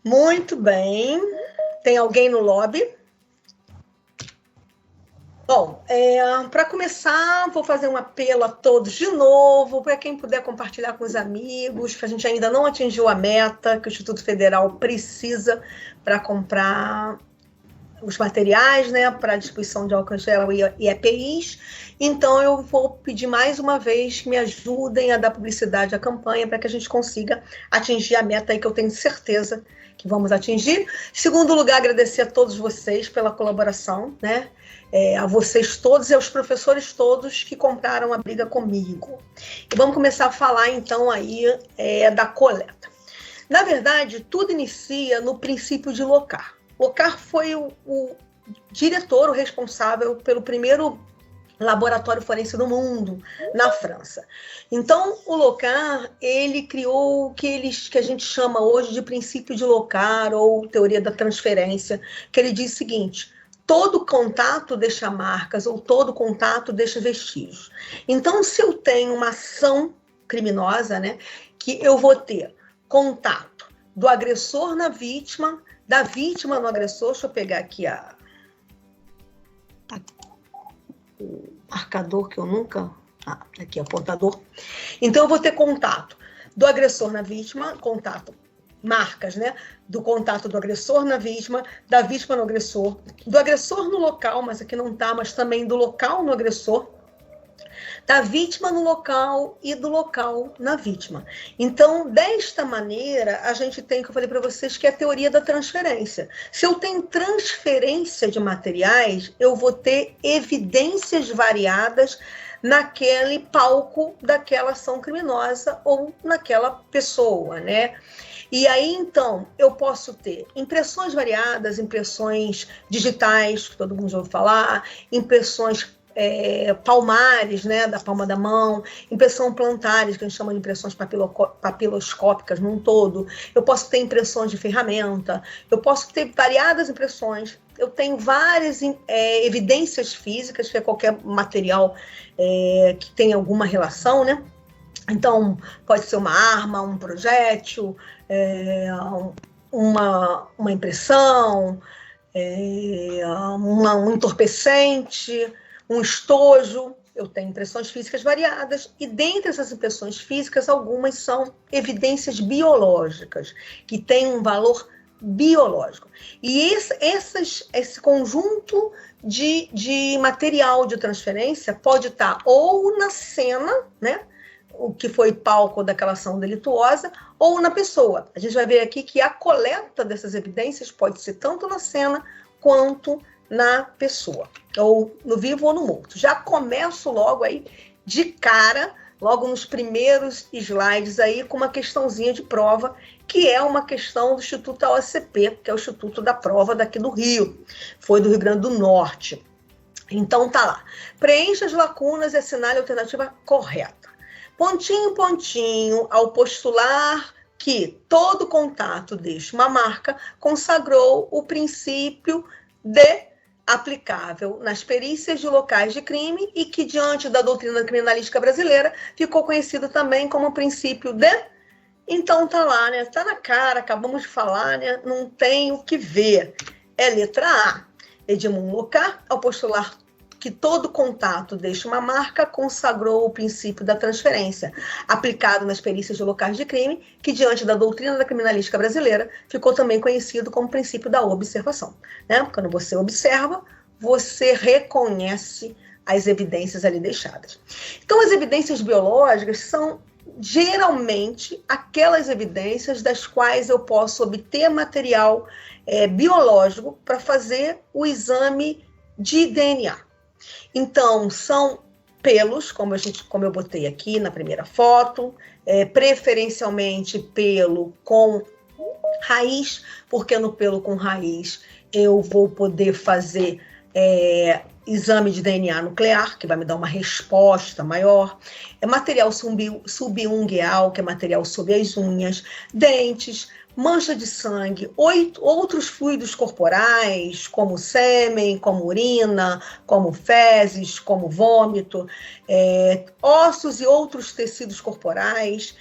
Muito bem. Tem alguém no lobby? Bom, para começar, vou fazer um apelo a todos de novo, para quem puder compartilhar com os amigos, que a gente ainda não atingiu a meta que o Instituto Federal precisa para comprar os materiais, né, para a distribuição de álcool gel e EPIs. Então, eu vou pedir mais uma vez que me ajudem a dar publicidade à campanha para que a gente consiga atingir a meta aí que eu tenho certeza que vamos atingir. Em segundo lugar, agradecer a todos vocês pela colaboração, né? A vocês todos e aos professores todos que compraram a briga comigo. E vamos começar a falar, então, aí da coleta. Na verdade, tudo inicia no princípio de Locard. Locard foi o diretor, o responsável pelo primeiro laboratório forense do mundo, na França. Então, o Locard, ele criou o que a gente chama hoje de princípio de Locard, ou teoria da transferência, que ele diz o seguinte: todo contato deixa marcas, ou todo contato deixa vestígios. Então, se eu tenho uma ação criminosa, né, que eu vou ter contato do agressor na vítima, da vítima no agressor, deixa eu pegar aqui o marcador que eu nunca... aqui, apontador. Então, eu vou ter contato do agressor na vítima, contato, marcas, né? Do contato do agressor na vítima, da vítima no agressor, do agressor no local, mas aqui não tá, mas também do local no agressor, da vítima no local e do local na vítima. Então, desta maneira, a gente tem, que eu falei para vocês, que é a teoria da transferência. Se eu tenho transferência de materiais, eu vou ter evidências variadas naquele palco daquela ação criminosa ou naquela pessoa, né? E aí, então, eu posso ter impressões variadas, impressões digitais, que todo mundo já ouviu falar, impressões palmares, né, da palma da mão, impressão plantares, que a gente chama de impressões papiloscópicas num todo. Eu posso ter impressões de ferramenta, eu posso ter variadas impressões, eu tenho várias evidências físicas, que é qualquer material que tenha alguma relação, né? Então, pode ser uma arma, um projétil, uma impressão, um entorpecente, um estojo. Eu tenho impressões físicas variadas, e dentre essas impressões físicas, algumas são evidências biológicas, que têm um valor biológico. E esse conjunto de material de transferência pode estar ou na cena, né, o que foi palco daquela ação delituosa, ou na pessoa. A gente vai ver aqui que a coleta dessas evidências pode ser tanto na cena quanto na pessoa, ou no vivo ou no morto. Já começo logo aí de cara, logo nos primeiros slides aí, com uma questãozinha de prova, que é uma questão do Instituto OCP, que é o Instituto da Prova daqui do Rio, foi do Rio Grande do Norte. Então tá lá, preencha as lacunas e assinale a alternativa correta. Pontinho, pontinho, ao postular que todo contato deixa uma marca, consagrou o princípio aplicável nas perícias de locais de crime e que, diante da doutrina criminalística brasileira, ficou conhecido também como princípio de... Então tá lá, né? Tá na cara, acabamos de falar, né? Não tem o que ver. É letra A. Edmond Locard, ao postular que todo contato deixa uma marca, consagrou o princípio da transferência, aplicado nas perícias de locais de crime, que, diante da doutrina da criminalística brasileira, ficou também conhecido como princípio da observação. Né? Quando você observa, você reconhece as evidências ali deixadas. Então, as evidências biológicas são geralmente aquelas evidências das quais eu posso obter material biológico para fazer o exame de DNA. Então, são pelos, como eu botei aqui na primeira foto, preferencialmente pelo com raiz, porque no pelo com raiz eu vou poder fazer exame de DNA nuclear, que vai me dar uma resposta maior, material subungueal, que é material sob as unhas, dentes, mancha de sangue, outros fluidos corporais, como sêmen, como urina, como fezes, como vômito, ossos e outros tecidos corporais,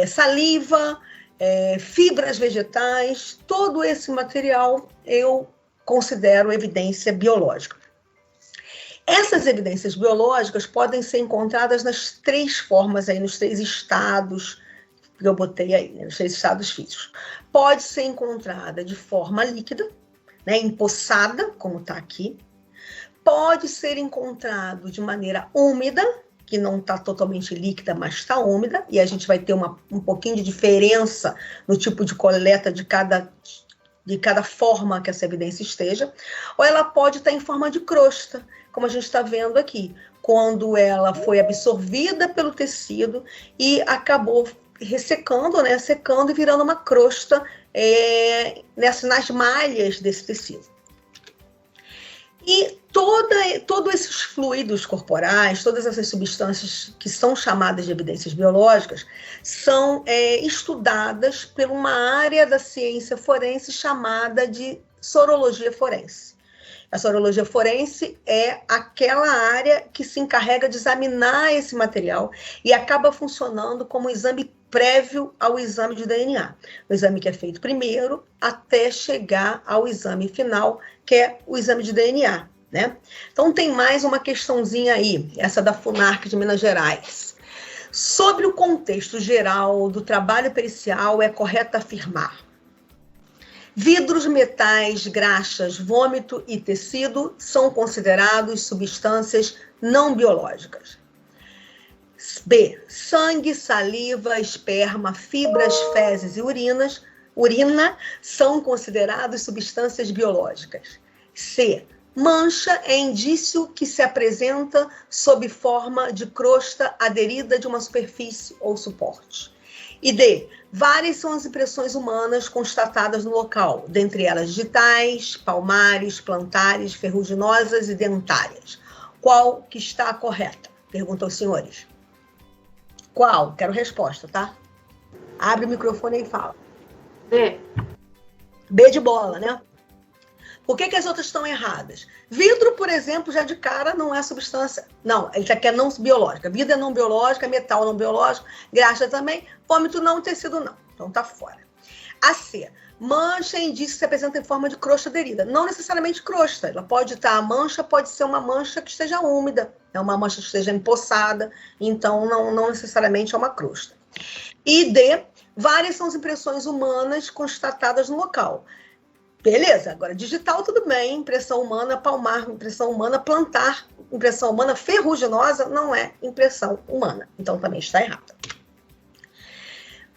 saliva, fibras vegetais, todo esse material eu considero evidência biológica. Essas evidências biológicas podem ser encontradas nas 3 formas, aí, nos 3 estados que eu botei aí, né, nos 3 estados físicos. Pode ser encontrada de forma líquida, né, empoçada, como está aqui. Pode ser encontrado de maneira úmida, que não está totalmente líquida, mas está úmida, e a gente vai ter um pouquinho de diferença no tipo de coleta de cada forma que essa evidência esteja, ou ela pode estar em forma de crosta, como a gente está vendo aqui, quando ela foi absorvida pelo tecido e acabou ressecando, né, secando e virando uma crosta nas malhas desse tecido. E todos esses fluidos corporais, todas essas substâncias que são chamadas de evidências biológicas, são estudadas por uma área da ciência forense chamada de sorologia forense. A sorologia forense é aquela área que se encarrega de examinar esse material e acaba funcionando como exame prévio ao exame de DNA. O exame que é feito primeiro até chegar ao exame final, que é o exame de DNA, né? Então tem mais uma questãozinha aí, essa da Funarc de Minas Gerais. Sobre o contexto geral do trabalho pericial, é correto afirmar: vidros, metais, graxas, vômito e tecido são considerados substâncias não biológicas. B. Sangue, saliva, esperma, fibras, fezes e urina são considerados substâncias biológicas. C. Mancha é indício que se apresenta sob forma de crosta aderida de uma superfície ou suporte. E D. Várias são as impressões humanas constatadas no local, dentre elas digitais, palmares, plantares, ferruginosas e dentárias. Qual que está correta? Perguntam os senhores. Qual? Quero resposta, tá? Abre o microfone e fala. B. B de bola, né? Por que as outras estão erradas? Vidro, por exemplo, já de cara não é substância... Não, ele já quer não biológica. Vidro é não biológica, metal não biológico, graxa também, vômito não, tecido não. Então tá fora. A C. Mancha é indício que se apresenta em forma de crosta aderida. Não necessariamente crosta. Ela pode estar, a mancha pode ser uma mancha que esteja úmida, é uma mancha que esteja empoçada, então não necessariamente é uma crosta. E D. Várias são as impressões humanas constatadas no local. Beleza, agora digital tudo bem, impressão humana, palmar, impressão humana, plantar, impressão humana, ferruginosa não é impressão humana, então também está errado.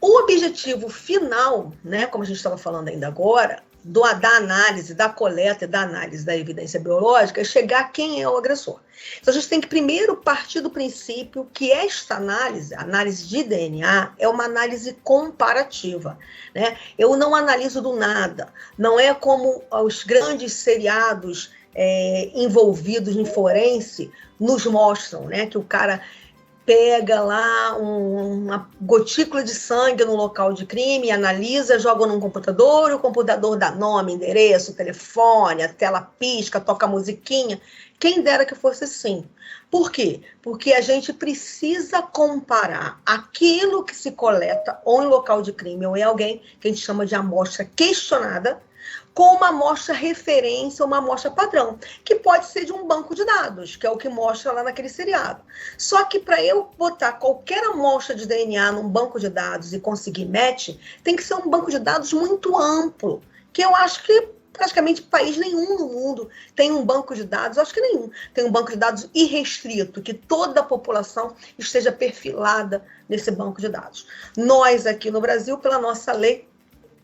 O objetivo final, né, como a gente estava falando ainda agora, da análise, da coleta e da análise da evidência biológica, é chegar a quem é o agressor. Então a gente tem que primeiro partir do princípio que esta análise, a análise de DNA, é uma análise comparativa, né? Eu não analiso do nada, não é como os grandes seriados envolvidos em forense nos mostram, né? Que o cara pega lá uma gotícula de sangue no local de crime, analisa, joga num computador, o computador dá nome, endereço, telefone, a tela pisca, toca a musiquinha. Quem dera que fosse assim. Por quê? Porque a gente precisa comparar aquilo que se coleta ou em local de crime ou em alguém que a gente chama de amostra questionada, com uma amostra referência, uma amostra padrão, que pode ser de um banco de dados, que é o que mostra lá naquele seriado. Só que para eu botar qualquer amostra de DNA num banco de dados e conseguir match, tem que ser um banco de dados muito amplo, que eu acho que praticamente país nenhum no mundo tem um banco de dados, acho que nenhum, tem um banco de dados irrestrito, que toda a população esteja perfilada nesse banco de dados. Nós aqui no Brasil, pela nossa lei,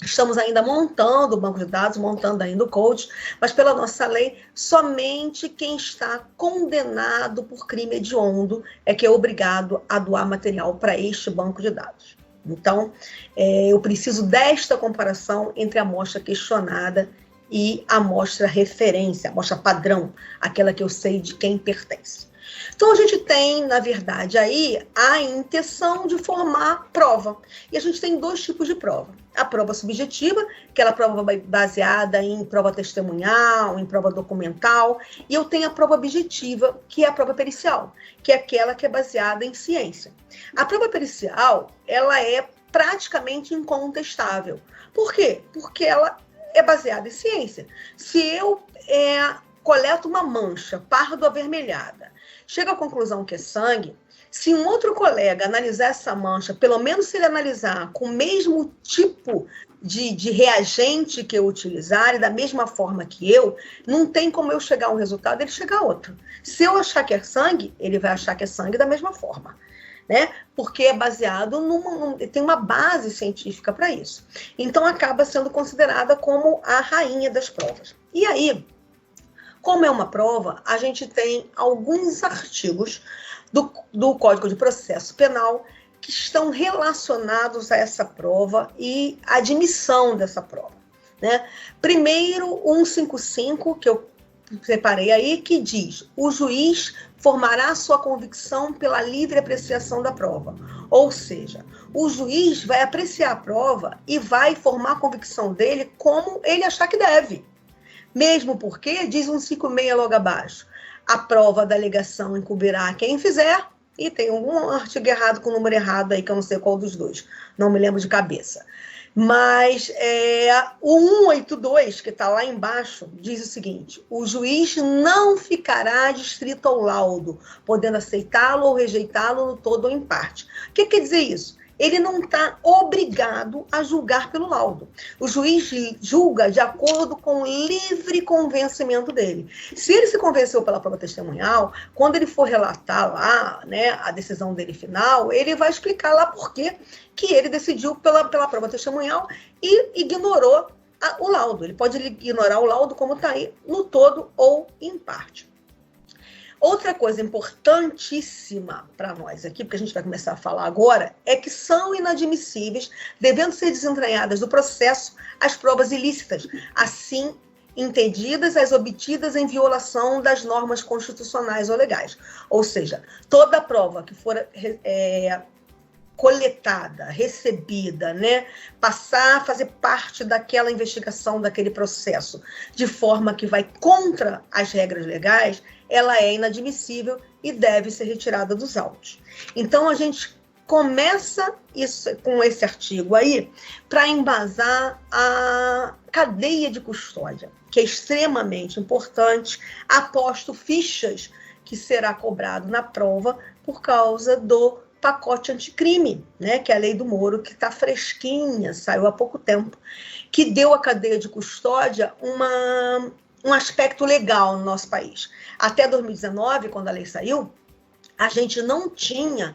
estamos ainda montando o banco de dados, montando ainda o code, mas pela nossa lei, somente quem está condenado por crime hediondo é que é obrigado a doar material para este banco de dados. Então, eu preciso desta comparação entre a amostra questionada e a amostra referência, a amostra padrão, aquela que eu sei de quem pertence. Então, a gente tem, na verdade, aí a intenção de formar prova. E a gente tem 2 tipos de prova. A prova subjetiva, aquela prova baseada em prova testemunhal, em prova documental. E eu tenho a prova objetiva, que é a prova pericial, que é aquela que é baseada em ciência. A prova pericial, ela é praticamente incontestável. Por quê? Porque ela é baseada em ciência. Se eu coleto uma mancha pardo-avermelhada, chego à conclusão que é sangue, se um outro colega analisar essa mancha, pelo menos se ele analisar com o mesmo tipo de reagente que eu utilizar e da mesma forma que eu, não tem como eu chegar a um resultado, ele chegar a outro. Se eu achar que é sangue, ele vai achar que é sangue da mesma forma, né? Porque é baseado tem uma base científica para isso. Então, acaba sendo considerada como a rainha das provas. E aí, como é uma prova, a gente tem alguns artigos do Código de Processo Penal que estão relacionados a essa prova e a admissão dessa prova, né? Primeiro, 155, que eu separei aí, que diz: o juiz formará sua convicção pela livre apreciação da prova. Ou seja, o juiz vai apreciar a prova e vai formar a convicção dele como ele achar que deve. Mesmo porque, diz 156 logo abaixo, a prova da alegação incumbirá quem fizer. E tem um artigo errado com o número errado aí, que eu não sei qual dos dois. Não me lembro de cabeça. Mas o 182, que está lá embaixo, diz o seguinte: o juiz não ficará distrito ao laudo, podendo aceitá-lo ou rejeitá-lo no todo ou em parte. O que quer dizer isso? Ele não está obrigado a julgar pelo laudo. O juiz julga de acordo com o livre convencimento dele. Se ele se convenceu pela prova testemunhal, quando ele for relatar lá, né, a decisão dele final, ele vai explicar lá por que ele decidiu pela prova testemunhal e ignorou o laudo. Ele pode ignorar o laudo como está aí, no todo ou em parte. Outra coisa importantíssima para nós aqui, porque a gente vai começar a falar agora, é que são inadmissíveis, devendo ser desentranhadas do processo, as provas ilícitas, assim entendidas as obtidas em violação das normas constitucionais ou legais. Ou seja, toda prova que for coletada, recebida, né, passar a fazer parte daquela investigação, daquele processo, de forma que vai contra as regras legais, ela é inadmissível e deve ser retirada dos autos. Então, a gente começa isso, com esse artigo aí, para embasar a cadeia de custódia, que é extremamente importante, aposto fichas que será cobrado na prova por causa do pacote anticrime, né, que é a lei do Moro, que está fresquinha, saiu há pouco tempo, que deu à cadeia de custódia um aspecto legal no nosso país. Até 2019, quando a lei saiu, a gente não tinha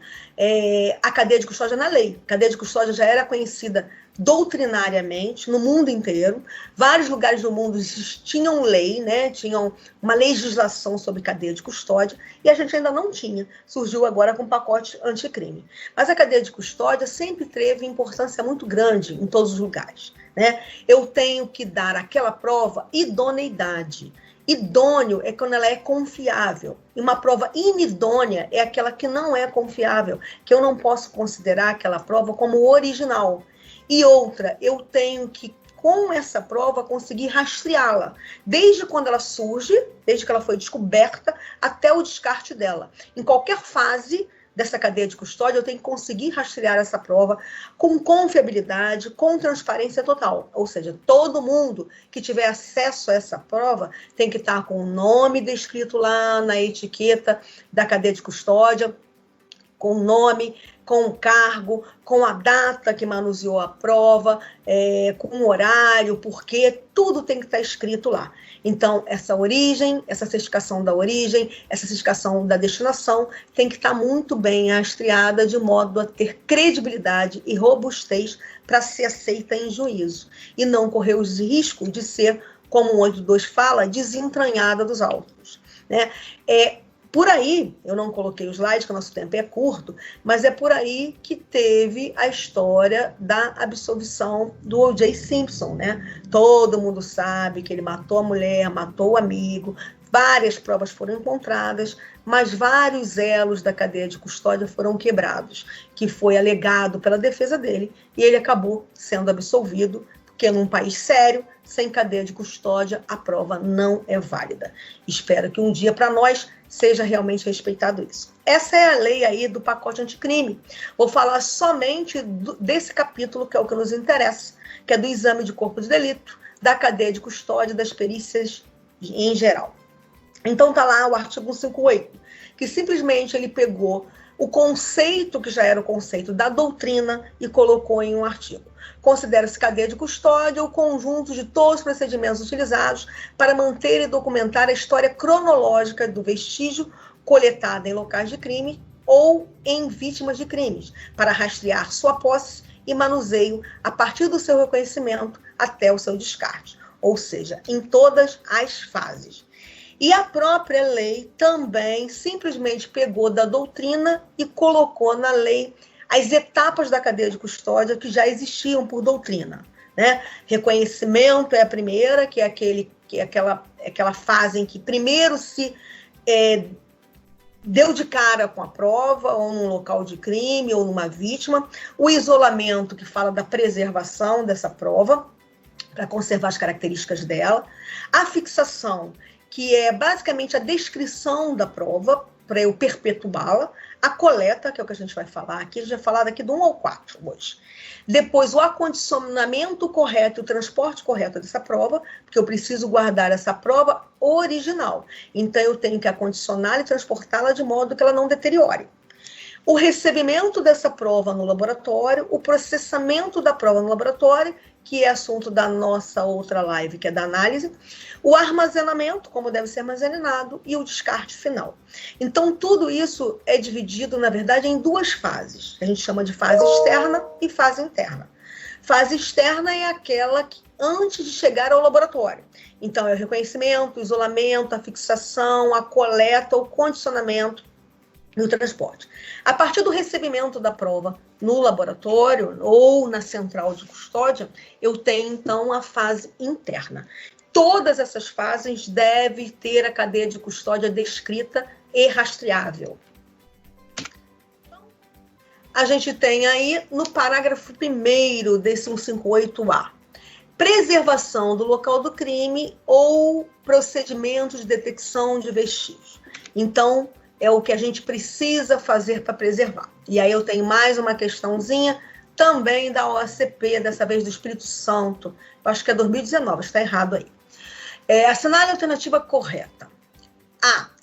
a cadeia de custódia na lei. A cadeia de custódia já era conhecida doutrinariamente no mundo inteiro. Vários lugares do mundo tinham lei, né? Tinham uma legislação sobre cadeia de custódia, e a gente ainda não tinha. Surgiu agora com o pacote anticrime. Mas a cadeia de custódia sempre teve importância muito grande em todos os lugares, né? Eu tenho que dar àquela prova idoneidade. Idôneo é quando ela é confiável. E uma prova inidônea é aquela que não é confiável, que eu não posso considerar aquela prova como original. E outra, eu tenho que, com essa prova, conseguir rastreá-la, desde quando ela surge, desde que ela foi descoberta, até o descarte dela. Em qualquer fase dessa cadeia de custódia, eu tenho que conseguir rastrear essa prova com confiabilidade, com transparência total. Ou seja, todo mundo que tiver acesso a essa prova tem que estar com o nome descrito lá na etiqueta da cadeia de custódia, com o nome, com o cargo, com a data que manuseou a prova, com o horário, porquê, tudo tem que estar escrito lá. Então, essa origem, essa certificação da origem, essa certificação da destinação tem que estar muito bem rastreada, de modo a ter credibilidade e robustez para ser aceita em juízo, e não correr o risco de ser, como o 182 fala, desentranhada dos autos, né? Por aí, eu não coloquei os slides, que o nosso tempo é curto, mas é por aí que teve a história da absolvição do O.J. Simpson, né? Todo mundo sabe que ele matou a mulher, matou o amigo, várias provas foram encontradas, mas vários elos da cadeia de custódia foram quebrados, que foi alegado pela defesa dele, e ele acabou sendo absolvido, porque num país sério, sem cadeia de custódia, a prova não é válida. Espero que um dia, para nós, seja realmente respeitado isso. Essa é a lei aí do pacote anticrime. Vou falar somente desse capítulo, que é o que nos interessa, que é do exame de corpo de delito, da cadeia de custódia, das perícias em geral. Então tá lá o artigo 158, que simplesmente ele pegou o conceito, que já era o conceito da doutrina, e colocou em um artigo. Considera-se cadeia de custódia o conjunto de todos os procedimentos utilizados para manter e documentar a história cronológica do vestígio coletada em locais de crime ou em vítimas de crimes, para rastrear sua posse e manuseio a partir do seu reconhecimento até o seu descarte, ou seja, em todas as fases. E a própria lei também simplesmente pegou da doutrina e colocou na lei as etapas da cadeia de custódia que já existiam por doutrina, né? Reconhecimento é a primeira, que é aquela fase em que primeiro se deu de cara com a prova, ou num local de crime, ou numa vítima. O isolamento, que fala da preservação dessa prova, para conservar as características dela. A fixação, que é basicamente a descrição da prova, para eu perpetuá-la. A coleta, que é o que a gente vai falar aqui, a gente vai falar daqui do 1 ao 4 hoje. Depois, o acondicionamento correto e o transporte correto dessa prova, porque eu preciso guardar essa prova original. Então, eu tenho que acondicionar e transportá-la de modo que ela não deteriore. O recebimento dessa prova no laboratório, o processamento da prova no laboratório, que é assunto da nossa outra live, que é da análise, o armazenamento, como deve ser armazenado, e o descarte final. Então, tudo isso é dividido, na verdade, em duas fases. A gente chama de fase externa e fase interna. Fase externa é aquela que antes de chegar ao laboratório. Então, é o reconhecimento, o isolamento, a fixação, a coleta, o condicionamento, no transporte. A partir do recebimento da prova no laboratório ou na central de custódia, eu tenho, então, a fase interna. Todas essas fases devem ter a cadeia de custódia descrita e rastreável. A gente tem aí, no parágrafo 1º desse 158A, preservação do local do crime ou procedimento de detecção de vestígios. Então, é o que a gente precisa fazer para preservar. E aí eu tenho mais uma questãozinha, também da OACP, dessa vez do Espírito Santo. Eu acho que é 2019, está errado aí. Assinale a alternativa correta.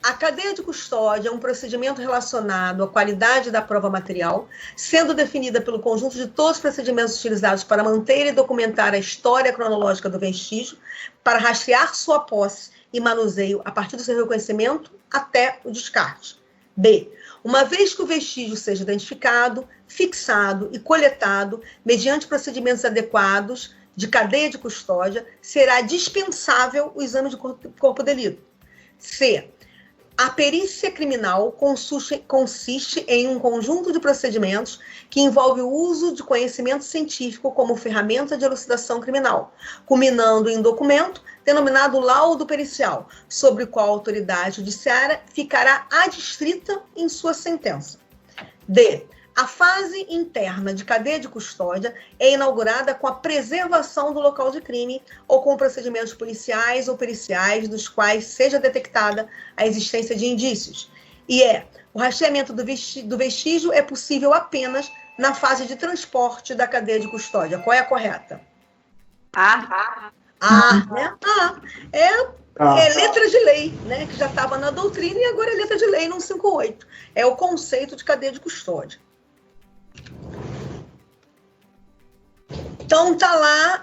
A cadeia de custódia é um procedimento relacionado à qualidade da prova material, sendo definida pelo conjunto de todos os procedimentos utilizados para manter e documentar a história cronológica do vestígio, para rastrear sua posse e manuseio a partir do seu reconhecimento até o descarte. B. Uma vez que o vestígio seja identificado, fixado e coletado mediante procedimentos adequados de cadeia de custódia, será dispensável o exame de corpo de delito. C. A perícia criminal consiste em um conjunto de procedimentos que envolve o uso de conhecimento científico como ferramenta de elucidação criminal, culminando em documento denominado laudo pericial, sobre o qual a autoridade judiciária ficará adstrita em sua sentença. D. A fase interna de cadeia de custódia é inaugurada com a preservação do local de crime ou com procedimentos policiais ou periciais dos quais seja detectada a existência de indícios. E o rastreamento do vestígio é possível apenas na fase de transporte da cadeia de custódia. Qual é a correta? Né? É letra de lei, né? Que já estava na doutrina e agora é letra de lei no 158. É o conceito de cadeia de custódia. Então, tá lá,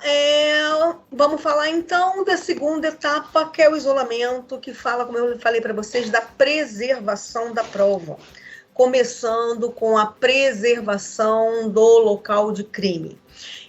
vamos falar então da segunda etapa, que é o isolamento, que fala, como eu falei para vocês, da preservação da prova. Começando com a preservação do local de crime.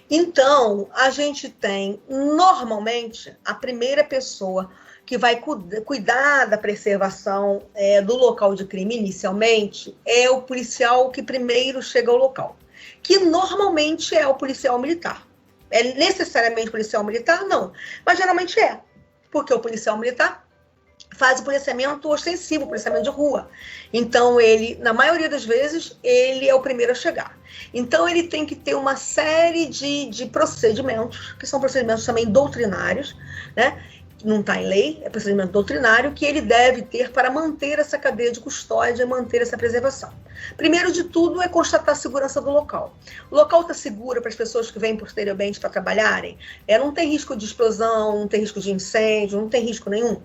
Então, a gente tem, normalmente, a primeira pessoa que vai cuidar da preservação do local de crime inicialmente é o policial que primeiro chega ao local, que normalmente é o policial militar. É necessariamente policial militar? Não, mas geralmente é, porque o policial militar faz o policiamento ostensivo, o policiamento de rua. Então, ele, na maioria das vezes, ele é o primeiro a chegar. Então, ele tem que ter uma série de procedimentos, que são procedimentos também doutrinários, né? Não está em lei, é procedimento doutrinário, que ele deve ter para manter essa cadeia de custódia e manter essa preservação. Primeiro de tudo é constatar a segurança do local. O local está seguro para as pessoas que vêm posteriormente para trabalharem? Não tem risco de explosão, não tem risco de incêndio, não tem risco nenhum.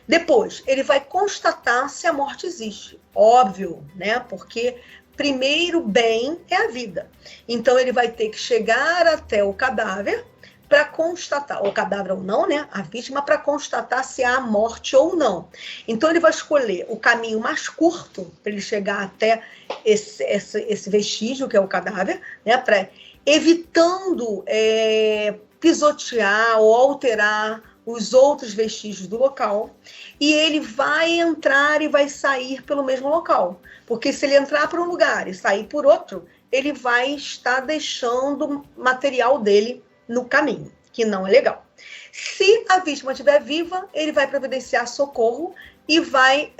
Depois, ele vai constatar se a morte existe. Óbvio, né? Porque primeiro bem é a vida. Então, ele vai ter que chegar até o cadáver para constatar, o cadáver ou não, né? A vítima, para constatar se há morte ou não. Então, ele vai escolher o caminho mais curto para ele chegar até esse vestígio, que é o cadáver, né? Evitando pisotear ou alterar os outros vestígios do local, e ele vai entrar e vai sair pelo mesmo local. Porque se ele entrar por um lugar e sair por outro, ele vai estar deixando material dele no caminho, que não é legal. Se a vítima estiver viva, ele vai providenciar socorro e vai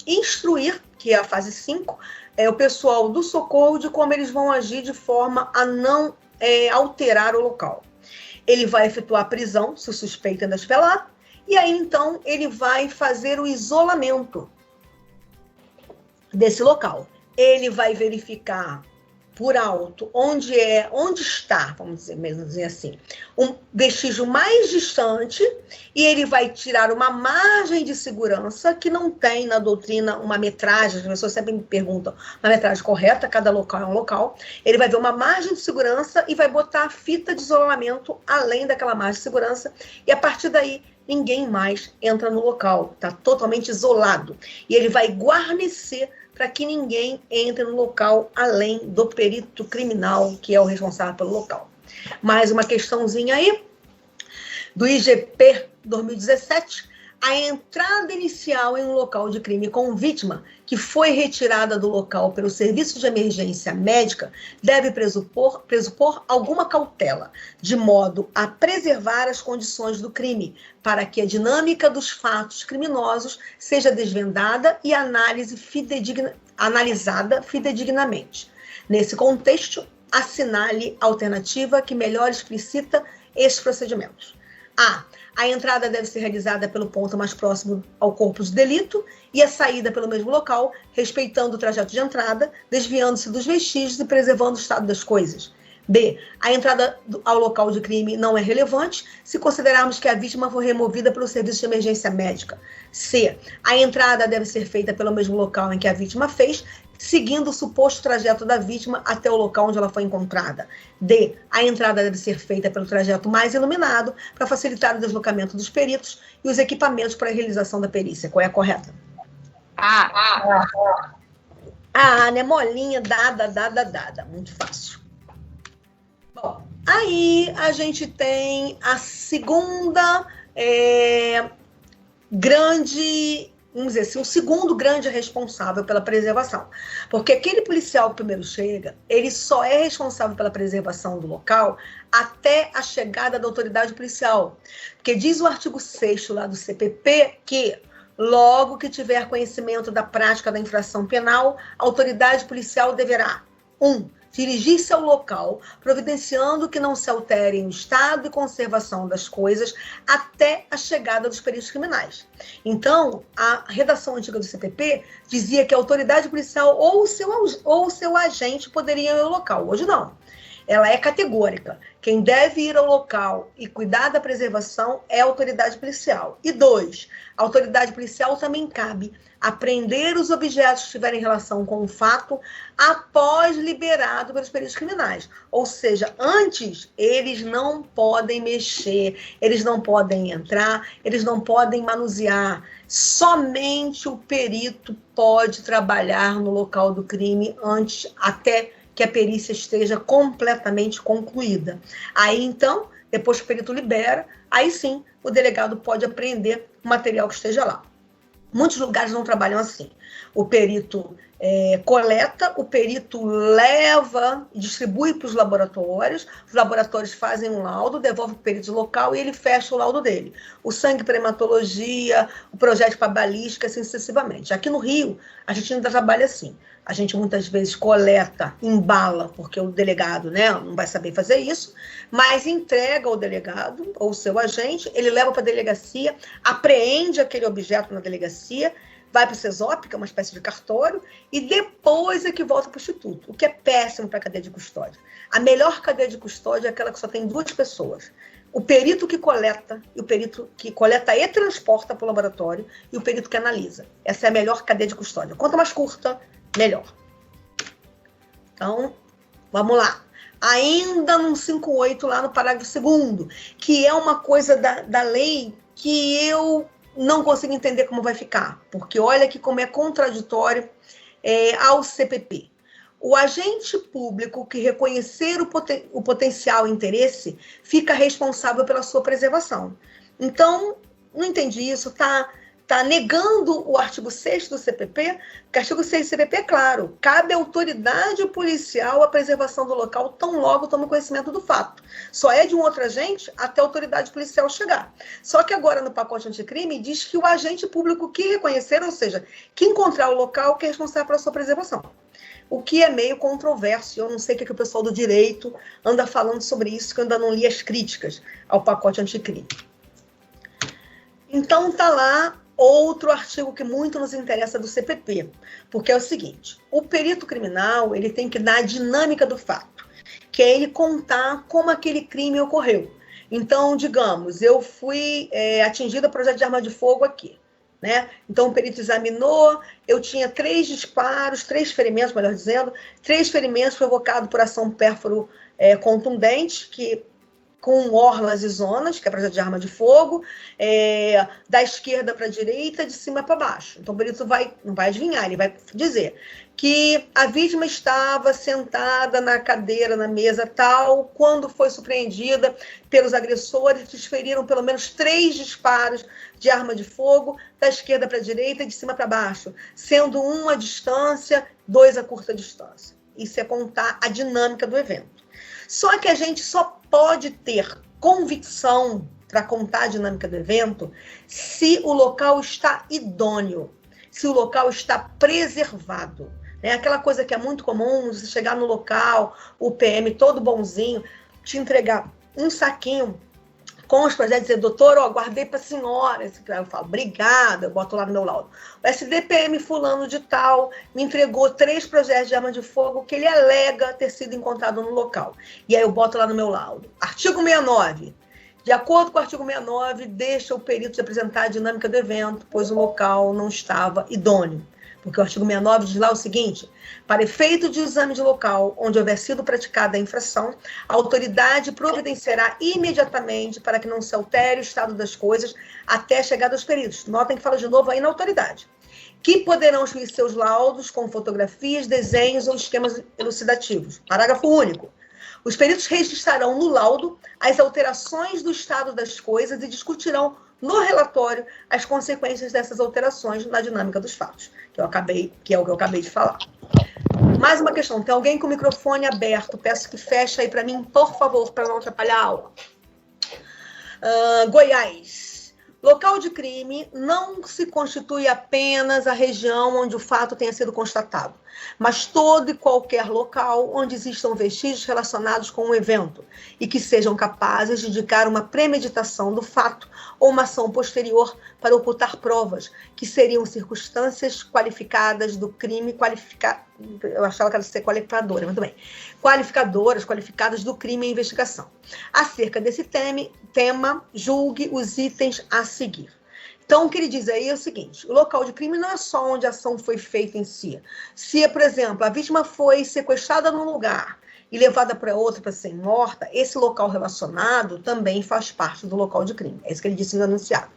instruir, que é a fase 5, o pessoal do socorro de como eles vão agir de forma a não alterar o local. Ele vai efetuar a prisão, se o suspeito ainda estiver lá, e aí, então, ele vai fazer o isolamento desse local. Ele vai verificar por alto onde está, vamos dizer assim, um vestígio mais distante, e ele vai tirar uma margem de segurança que não tem na doutrina uma metragem. As pessoas sempre me perguntam uma metragem correta, cada local é um local. Ele vai ver uma margem de segurança e vai botar a fita de isolamento além daquela margem de segurança, e a partir daí ninguém mais entra no local, está totalmente isolado. E ele vai guarnecer para que ninguém entre no local além do perito criminal, que é o responsável pelo local. Mais uma questãozinha aí, do IGP 2017, a entrada inicial em um local de crime com vítima que foi retirada do local pelo serviço de emergência médica deve pressupor alguma cautela, de modo a preservar as condições do crime, para que a dinâmica dos fatos criminosos seja desvendada e analisada fidedignamente. Nesse contexto, assinale a alternativa que melhor explicita esses procedimentos. A entrada deve ser realizada pelo ponto mais próximo ao corpo de delito e a saída pelo mesmo local, respeitando o trajeto de entrada, desviando-se dos vestígios e preservando o estado das coisas. B. A entrada ao local de crime não é relevante se considerarmos que a vítima foi removida pelo serviço de emergência médica. C. A entrada deve ser feita pelo mesmo local em que a vítima fez, seguindo o suposto trajeto da vítima até o local onde ela foi encontrada. D. A entrada deve ser feita pelo trajeto mais iluminado para facilitar o deslocamento dos peritos e os equipamentos para a realização da perícia. Qual é a correta? Né? Molinha, dada. Muito fácil. Bom, aí a gente tem a segunda vamos dizer assim, o segundo grande responsável pela preservação. Porque aquele policial que primeiro chega, ele só é responsável pela preservação do local até a chegada da autoridade policial. Porque diz o artigo 6º lá do CPP que, logo que tiver conhecimento da prática da infração penal, a autoridade policial deverá: 1. Dirigir-se ao local, providenciando que não se alterem o estado e conservação das coisas até a chegada dos peritos criminais. Então, a redação antiga do CPP dizia que a autoridade policial ou o seu agente poderiam ir ao local. Hoje não. Ela é categórica. Quem deve ir ao local e cuidar da preservação é a autoridade policial. E 2, a autoridade policial também cabe apreender os objetos que tiverem relação com o fato após liberado pelos peritos criminais. Ou seja, antes, eles não podem mexer, eles não podem entrar, eles não podem manusear. Somente o perito pode trabalhar no local do crime antes, até que a perícia esteja completamente concluída. Aí, então, depois que o perito libera, aí sim, o delegado pode apreender o material que esteja lá. Muitos lugares não trabalham assim. O perito coleta, o perito leva e distribui para os laboratórios fazem um laudo, devolve para o perito local e ele fecha o laudo dele. O sangue para hematologia, o projeto para balística, assim sucessivamente. Aqui no Rio, a gente ainda trabalha assim. A gente muitas vezes coleta, embala, porque o delegado, né, não vai saber fazer isso, mas entrega ao delegado ou seu agente, ele leva para a delegacia, apreende aquele objeto na delegacia, vai para o CESOP, que é uma espécie de cartório, e depois é que volta para o Instituto, o que é péssimo para a cadeia de custódia. A melhor cadeia de custódia é aquela que só tem 2 pessoas. O perito que coleta, e o perito que coleta e transporta para o laboratório, e o perito que analisa. Essa é a melhor cadeia de custódia. Quanto mais curta, melhor. Então, vamos lá. Ainda no 58, lá no parágrafo 2º, que é uma coisa da lei que eu não consigo entender como vai ficar, porque olha que como é contraditório ao CPP. O agente público que reconhecer o potencial interesse fica responsável pela sua preservação. Então, não entendi isso, está negando o artigo 6º do CPP, porque o artigo 6º do CPP é claro, cabe à autoridade policial a preservação do local tão logo tome conhecimento do fato. Só é de um outro agente até a autoridade policial chegar. Só que agora no pacote anticrime diz que o agente público que reconhecer, ou seja, que encontrar o local que é responsável pela sua preservação. O que é meio controverso, eu não sei o que o pessoal do direito anda falando sobre isso, que eu ainda não li as críticas ao pacote anticrime. Então está lá outro artigo que muito nos interessa do CPP, porque é o seguinte, o perito criminal ele tem que dar a dinâmica do fato, que é ele contar como aquele crime ocorreu. Então, digamos, eu fui atingida por projeto de arma de fogo aqui, né? Então, o perito examinou, eu tinha 3 disparos, 3 ferimentos, melhor dizendo, 3 ferimentos provocados por ação pérfuro contundente, que com orlas e zonas, que é projeto de arma de fogo, da esquerda para a direita, de cima para baixo. Então, o perito não vai adivinhar, ele vai dizer que a vítima estava sentada na cadeira, na mesa tal, quando foi surpreendida pelos agressores, que desferiram pelo menos 3 disparos de arma de fogo, da esquerda para a direita e de cima para baixo, sendo 1 à distância, 2 a curta distância. Isso é contar a dinâmica do evento. Só que a gente só pode ter convicção para contar a dinâmica do evento se o local está idôneo, se o local está preservado. É aquela coisa que é muito comum, você chegar no local, o PM todo bonzinho, te entregar um saquinho com os projetos e dizer, doutor, eu guardei para a senhora. Eu falo, obrigada, eu boto lá no meu laudo. O SDPM fulano de tal me entregou 3 projetos de arma de fogo que ele alega ter sido encontrado no local. E aí eu boto lá no meu laudo. Artigo 69. De acordo com o artigo 69, deixa o perito de apresentar a dinâmica do evento, pois o local não estava idôneo. Porque o artigo 69 diz lá o seguinte, para efeito de exame de local onde houver sido praticada a infração, a autoridade providenciará imediatamente para que não se altere o estado das coisas até a chegada dos peritos. Notem que fala de novo aí na autoridade. Que poderão instruir seus laudos com fotografias, desenhos ou esquemas elucidativos. Parágrafo único. Os peritos registrarão no laudo as alterações do estado das coisas e discutirão no relatório as consequências dessas alterações na dinâmica dos fatos, que é o que eu acabei de falar. Mais uma questão, tem alguém com o microfone aberto? Peço que feche aí para mim, por favor, para não atrapalhar a aula. Goiás. Local de crime não se constitui apenas a região onde o fato tenha sido constatado, mas todo e qualquer local onde existam vestígios relacionados com o evento e que sejam capazes de indicar uma premeditação do fato ou uma ação posterior para ocultar provas, que seriam circunstâncias qualificadas do crime, eu achava que era ser qualificadora, mas também, qualificadas do crime em investigação. Acerca desse tema, julgue os itens a seguir. Então, o que ele diz aí é o seguinte, o local de crime não é só onde a ação foi feita em si. Se, por exemplo, a vítima foi sequestrada num lugar e levada para outro para ser morta, esse local relacionado também faz parte do local de crime. É isso que ele disse no enunciado.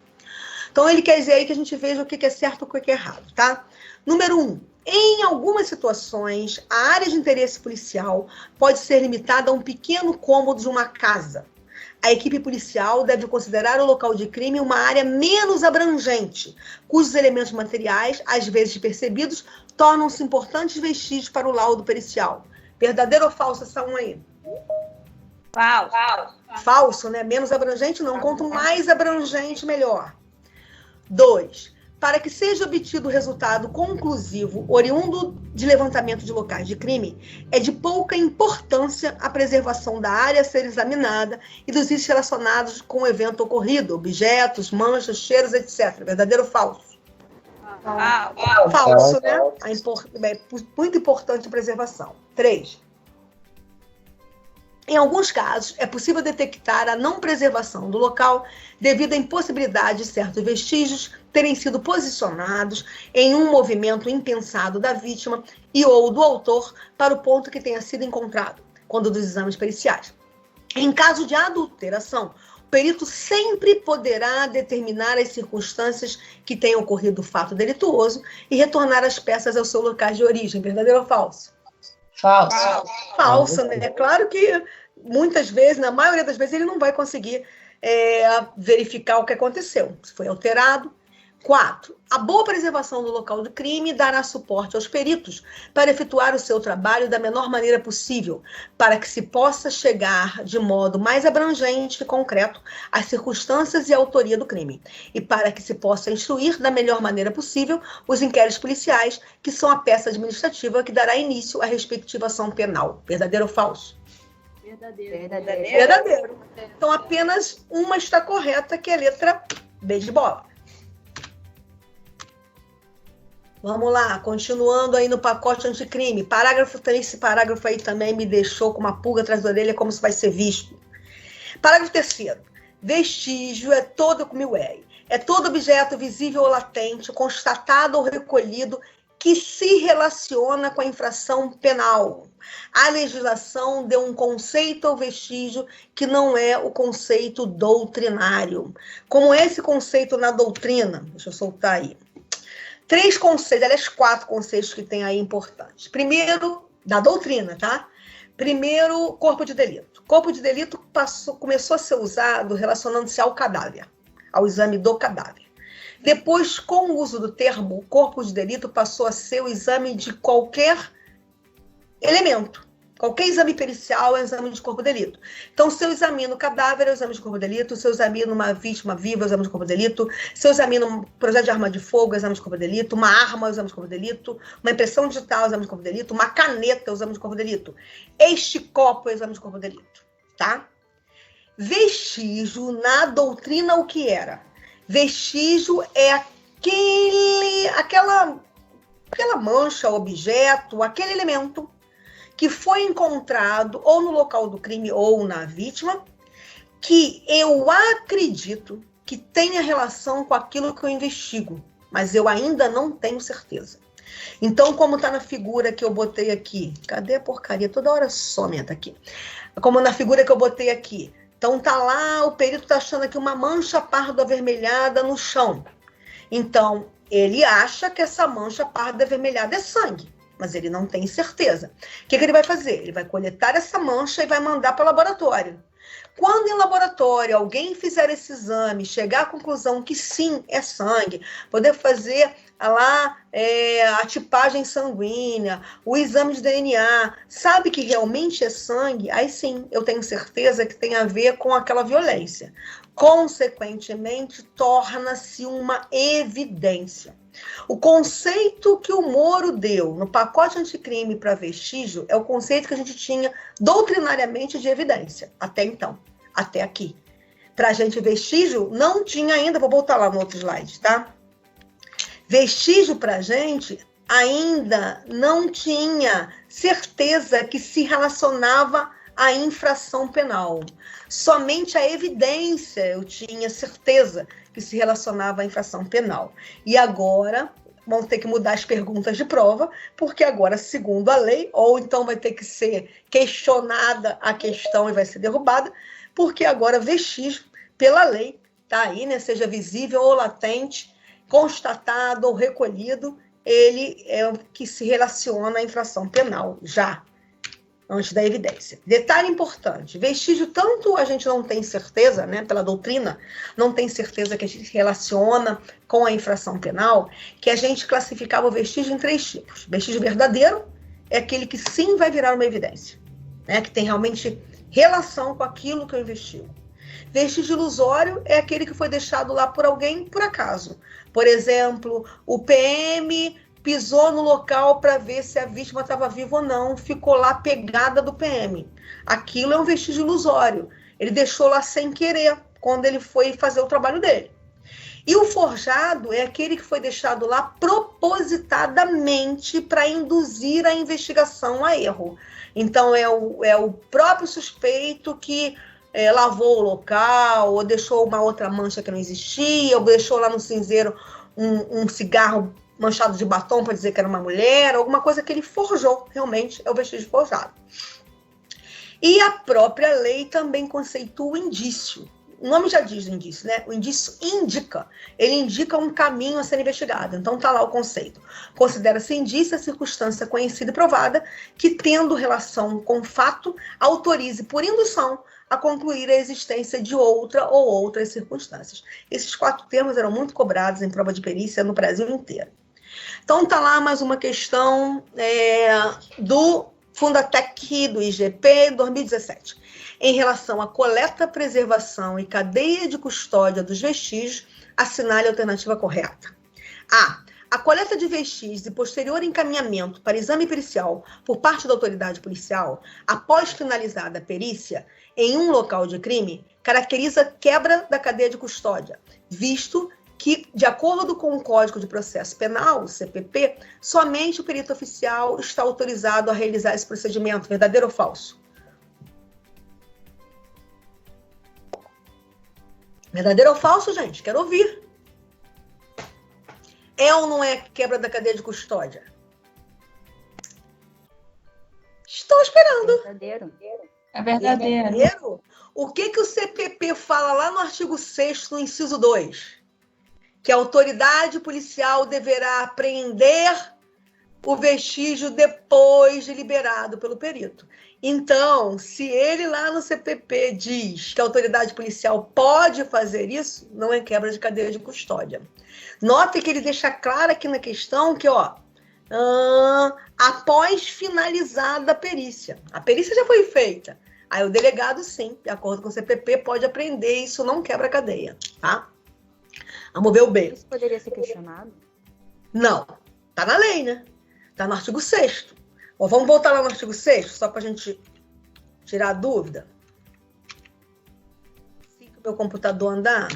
Então, ele quer dizer aí que a gente veja o que é certo e o que é errado, tá? Número 1. Em algumas situações, a área de interesse policial pode ser limitada a um pequeno cômodo de uma casa. A equipe policial deve considerar o local de crime uma área menos abrangente, cujos elementos materiais, às vezes percebidos, tornam-se importantes vestígios para o laudo pericial. Verdadeiro ou falso essa um aí? Falso. Falso, né? Menos abrangente não. Quanto mais abrangente, melhor. 2. Para que seja obtido resultado conclusivo, oriundo de levantamento de locais de crime, é de pouca importância a preservação da área a ser examinada e dos itens relacionados com o evento ocorrido, objetos, manchas, cheiros, etc. Verdadeiro ou falso? Falso, né? É muito importante a preservação. 3. Em alguns casos, é possível detectar a não preservação do local devido à impossibilidade de certos vestígios terem sido posicionados em um movimento impensado da vítima e ou do autor para o ponto que tenha sido encontrado, quando dos exames periciais. Em caso de adulteração, o perito sempre poderá determinar as circunstâncias que tenham ocorrido o fato delituoso e retornar as peças aos seus locais de origem. Verdadeiro ou falso? Falso. Falso, né? É claro que muitas vezes, na maioria das vezes, ele não vai conseguir verificar o que aconteceu, se foi alterado. 4. A boa preservação do local do crime dará suporte aos peritos para efetuar o seu trabalho da menor maneira possível, para que se possa chegar de modo mais abrangente e concreto às circunstâncias e autoria do crime, e para que se possa instruir da melhor maneira possível os inquéritos policiais, que são a peça administrativa que dará início à respectiva ação penal. Verdadeiro ou falso? Verdadeiro. Então, apenas uma está correta, que é a letra B de bola. Vamos lá, continuando aí no pacote anticrime. Esse parágrafo aí também me deixou com uma pulga atrás da orelha, como se vai ser visto. Parágrafo 3º. Vestígio é todo objeto visível ou latente, constatado ou recolhido, que se relaciona com a infração penal. A legislação deu um conceito ao vestígio que não é o conceito doutrinário. Como é esse conceito na doutrina? Deixa eu soltar aí. 3 conceitos, aliás, 4 conceitos que tem aí importantes. Primeiro, da doutrina, tá? Primeiro, corpo de delito. Corpo de delito começou a ser usado relacionando-se ao cadáver, ao exame do cadáver. Depois, com o uso do termo, corpo de delito passou a ser o exame de qualquer elemento. Qualquer exame pericial é um exame de corpo de delito. Então, se eu examino o cadáver, é o exame de corpo de delito. Se eu examino uma vítima viva, é o exame de corpo de delito. Se eu examino um projeto de arma de fogo, é o exame de corpo de delito. Uma arma, é o exame de corpo de delito. Uma impressão digital, é o exame de corpo de delito. Uma caneta, é o exame de corpo de delito. Este copo é o exame de corpo de delito, tá? Vestígio, na doutrina, o que era? Vestígio é aquela mancha, objeto, aquele elemento que foi encontrado ou no local do crime ou na vítima, que eu acredito que tenha relação com aquilo que eu investigo, mas eu ainda não tenho certeza. Então, como está na figura que eu botei aqui, cadê a porcaria? Toda hora some aqui. Como na figura que eu botei aqui. Então, tá lá, o perito está achando aqui uma mancha pardo avermelhada no chão. Então, ele acha que essa mancha pardo avermelhada é sangue, mas ele não tem certeza. O que ele vai fazer? Ele vai coletar essa mancha e vai mandar para o laboratório. Quando em laboratório alguém fizer esse exame, chegar à conclusão que sim, é sangue, poder fazer lá a tipagem sanguínea, o exame de DNA, sabe que realmente é sangue, aí sim, eu tenho certeza que tem a ver com aquela violência. Consequentemente, torna-se uma evidência. O conceito que o Moro deu no pacote anticrime para vestígio é o conceito que a gente tinha doutrinariamente de evidência, até então, até aqui. Para a gente, vestígio não tinha ainda, vou voltar lá no outro slide, tá? Vestígio para a gente ainda não tinha certeza que se relacionava à infração penal. Somente a evidência eu tinha certeza que se relacionava à infração penal. E agora vão ter que mudar as perguntas de prova, porque agora, segundo a lei, ou então vai ter que ser questionada a questão e vai ser derrubada, porque agora vestígio, pela lei, tá aí, né, seja visível ou latente, constatado ou recolhido, ele é o que se relaciona à infração penal, já. antes da evidência. Detalhe importante, vestígio tanto a gente não tem certeza, né, pela doutrina, não tem certeza que a gente relaciona com a infração penal, que a gente classificava o vestígio em 3 tipos. Vestígio verdadeiro é aquele que sim vai virar uma evidência, né, que tem realmente relação com aquilo que eu investigo. Vestígio ilusório é aquele que foi deixado lá por alguém por acaso. Por exemplo, o PM pisou no local para ver se a vítima estava viva ou não, ficou lá pegada do PM. Aquilo é um vestígio ilusório. Ele deixou lá sem querer, quando ele foi fazer o trabalho dele. E o forjado é aquele que foi deixado lá propositadamente para induzir a investigação a erro. Então, é o próprio suspeito que lavou o local, ou deixou uma outra mancha que não existia, ou deixou lá no cinzeiro um cigarro manchado de batom para dizer que era uma mulher, alguma coisa que ele forjou, realmente é o vestígio forjado. E a própria lei também conceitua o indício. O nome já diz o indício, né? O indício indica. Ele indica um caminho a ser investigado. Então tá lá o conceito. Considera-se indício a circunstância conhecida e provada que, tendo relação com o fato, autorize por indução a concluir a existência de outra ou outras circunstâncias. Esses 4 termos eram muito cobrados em prova de perícia no Brasil inteiro. Então, está lá mais uma questão do Fundatec do IGP 2017. Em relação à coleta, preservação e cadeia de custódia dos vestígios, assinale a alternativa correta. A coleta de vestígios e posterior encaminhamento para exame pericial por parte da autoridade policial, após finalizada a perícia, em um local de crime, caracteriza quebra da cadeia de custódia, visto que, de acordo com o Código de Processo Penal, o CPP, somente o perito oficial está autorizado a realizar esse procedimento, verdadeiro ou falso? Verdadeiro ou falso, gente? Quero ouvir. É ou não é quebra da cadeia de custódia? Estou esperando. Verdadeiro. É verdadeiro. Verdadeiro? O que o CPP fala lá no artigo 6º, no inciso 2? Que a autoridade policial deverá apreender o vestígio depois de liberado pelo perito. Então, se ele lá no CPP diz que a autoridade policial pode fazer isso, não é quebra de cadeia de custódia. Note que ele deixa claro aqui na questão que, após finalizada a perícia já foi feita. Aí o delegado, sim, de acordo com o CPP, pode apreender, isso não quebra a cadeia, tá? Vamos ver o B. Isso poderia ser questionado? Não. Tá na lei, né? Tá no artigo 6º. Vamos voltar lá no artigo 6º, só pra gente tirar a dúvida. Se o meu computador andar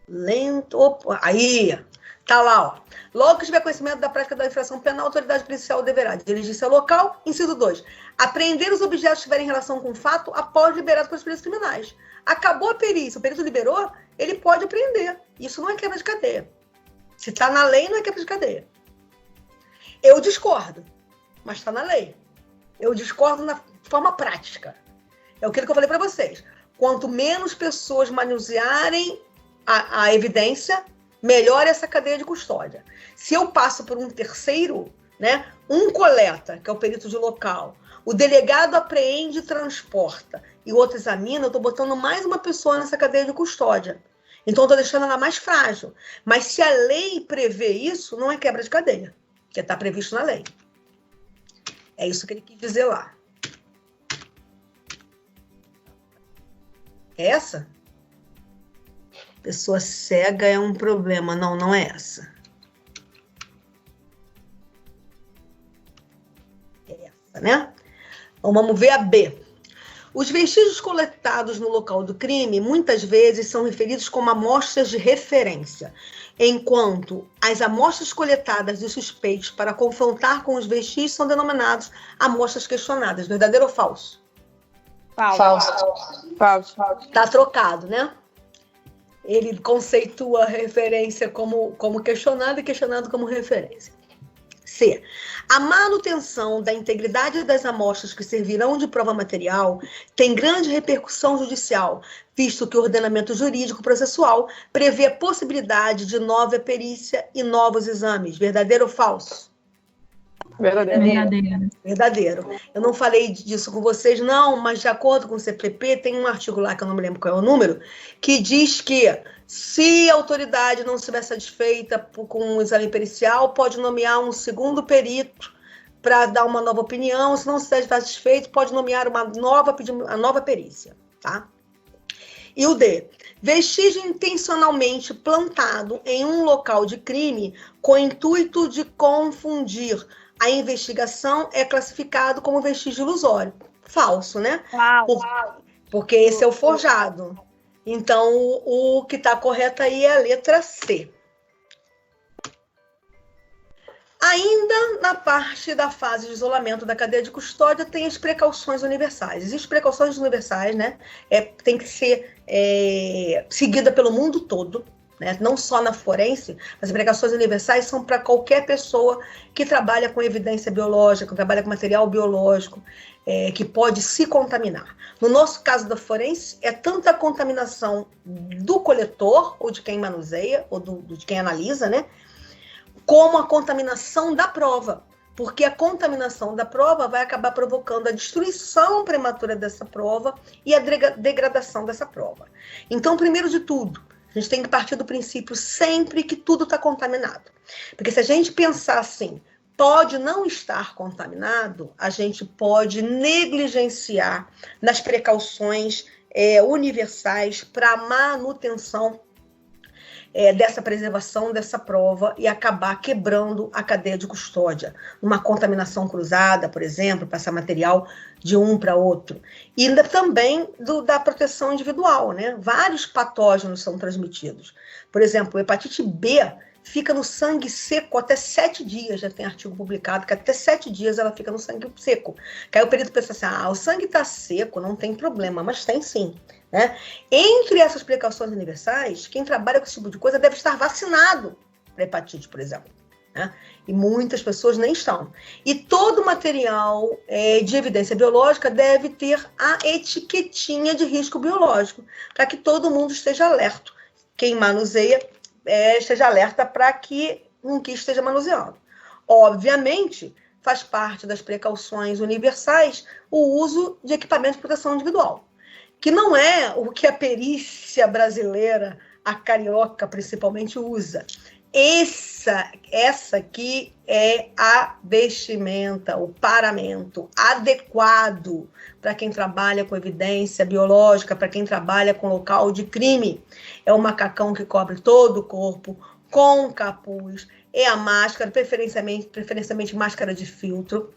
lento... Opa, aí! Tá lá, ó. Logo que tiver conhecimento da prática da infração penal, a autoridade policial deverá dirigir-se ao local. Inciso 2. Apreender os objetos que tiverem relação com o fato após liberado pelos peritos criminais. Acabou a perícia, o perito liberou, ele pode apreender. Isso não é quebra de cadeia. Se está na lei, não é quebra de cadeia. Eu discordo, mas está na lei. Eu discordo na forma prática. É aquilo que eu falei para vocês. Quanto menos pessoas manusearem a evidência, melhor essa cadeia de custódia. Se eu passo por um terceiro, né, um coleta, que é o perito de local, o delegado apreende e transporta, e o outro examina, eu estou botando mais uma pessoa nessa cadeia de custódia. Então, eu estou deixando ela mais frágil. Mas se a lei prevê isso, não é quebra de cadeia, porque está previsto na lei. É isso que ele quis dizer lá. É essa? Pessoa cega é um problema. Não, não é essa. É essa, né? Então, vamos ver a B. Os vestígios coletados no local do crime, muitas vezes, são referidos como amostras de referência, enquanto as amostras coletadas dos suspeitos para confrontar com os vestígios são denominados amostras questionadas. Verdadeiro ou falso? Falso. Falso. Tá trocado, né? Ele conceitua a referência como questionado e questionado como referência. C. A manutenção da integridade das amostras que servirão de prova material tem grande repercussão judicial, visto que o ordenamento jurídico processual prevê a possibilidade de nova perícia e novos exames. Verdadeiro ou falso? Verdadeiro. Eu não falei disso com vocês, não, mas de acordo com o CPP, tem um artigo lá, que eu não me lembro qual é o número, que diz que se a autoridade não estiver satisfeita com o exame pericial, pode nomear um segundo perito para dar uma nova opinião. Se não estiver satisfeito, pode nomear uma nova perícia, tá? E o D, vestígio intencionalmente plantado em um local de crime com o intuito de confundir a investigação é classificado como vestígio ilusório. Falso, né? Porque esse é o forjado. Então, o que está correto aí é a letra C. Ainda na parte da fase de isolamento da cadeia de custódia, tem as precauções universais. Existem precauções universais, né? Tem que ser seguida pelo mundo todo, né? Não só na forense, mas as precauções universais são para qualquer pessoa que trabalha com evidência biológica, que trabalha com material biológico, que pode se contaminar. No nosso caso da forense, é tanta a contaminação do coletor, ou de quem manuseia, ou de quem analisa, né? Como a contaminação da prova, porque a contaminação da prova vai acabar provocando a destruição prematura dessa prova e a degradação dessa prova. Então, primeiro de tudo, a gente tem que partir do princípio sempre que tudo está contaminado. Porque se a gente pensar assim, pode não estar contaminado, a gente pode negligenciar nas precauções universais para a manutenção dessa preservação dessa prova e acabar quebrando a cadeia de custódia. Uma contaminação cruzada, por exemplo, passar material de um para outro. E ainda também da proteção individual, né? Vários patógenos são transmitidos. Por exemplo, hepatite B fica no sangue seco até 7 dias, já tem artigo publicado que até 7 dias ela fica no sangue seco. Que aí o perito pensa assim, o sangue está seco, não tem problema, mas tem sim. Né? Entre essas precauções universais, quem trabalha com esse tipo de coisa deve estar vacinado para hepatite, por exemplo. Né? E muitas pessoas nem estão. E todo material de evidência biológica deve ter a etiquetinha de risco biológico, para que todo mundo esteja alerta. Quem manuseia esteja alerta para que nunca esteja manuseando. Obviamente, faz parte das precauções universais o uso de equipamento de proteção individual, que não é o que a perícia brasileira, a carioca principalmente, usa. Essa aqui é a vestimenta, o paramento adequado para quem trabalha com evidência biológica, para quem trabalha com local de crime. É o macacão que cobre todo o corpo, com capuz, é a máscara, preferencialmente máscara de filtro,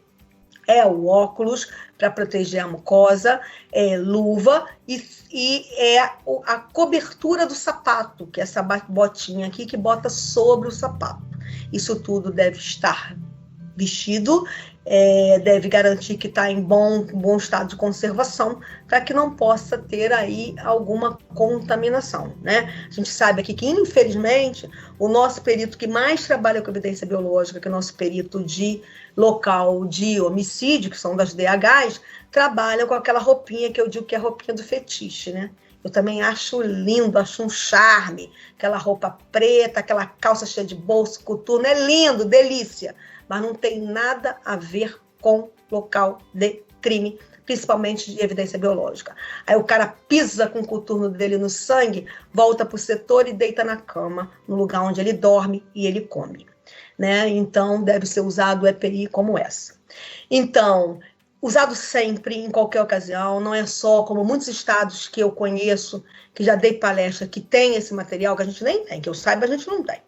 é o óculos para proteger a mucosa, é luva e é a cobertura do sapato, que é essa botinha aqui que bota sobre o sapato. Isso tudo deve estar vestido, deve garantir que está em bom estado de conservação, para que não possa ter aí alguma contaminação, né? A gente sabe aqui que, infelizmente, o nosso perito que mais trabalha com evidência biológica, que é o nosso perito de local de homicídio, que são das DHs, trabalha com aquela roupinha que eu digo que é a roupinha do fetiche, né? Eu também acho lindo, acho um charme, aquela roupa preta, aquela calça cheia de bolso, coturno, é lindo, delícia, mas não tem nada a ver com local de crime, principalmente de evidência biológica. Aí o cara pisa com o coturno dele no sangue, volta para o setor e deita na cama, no lugar onde ele dorme e ele come. Né? Então, deve ser usado o EPI como essa. Então, usado sempre, em qualquer ocasião, não é só como muitos estados que eu conheço, que já dei palestra, que tem esse material, que a gente nem tem, que eu saiba, a gente não tem.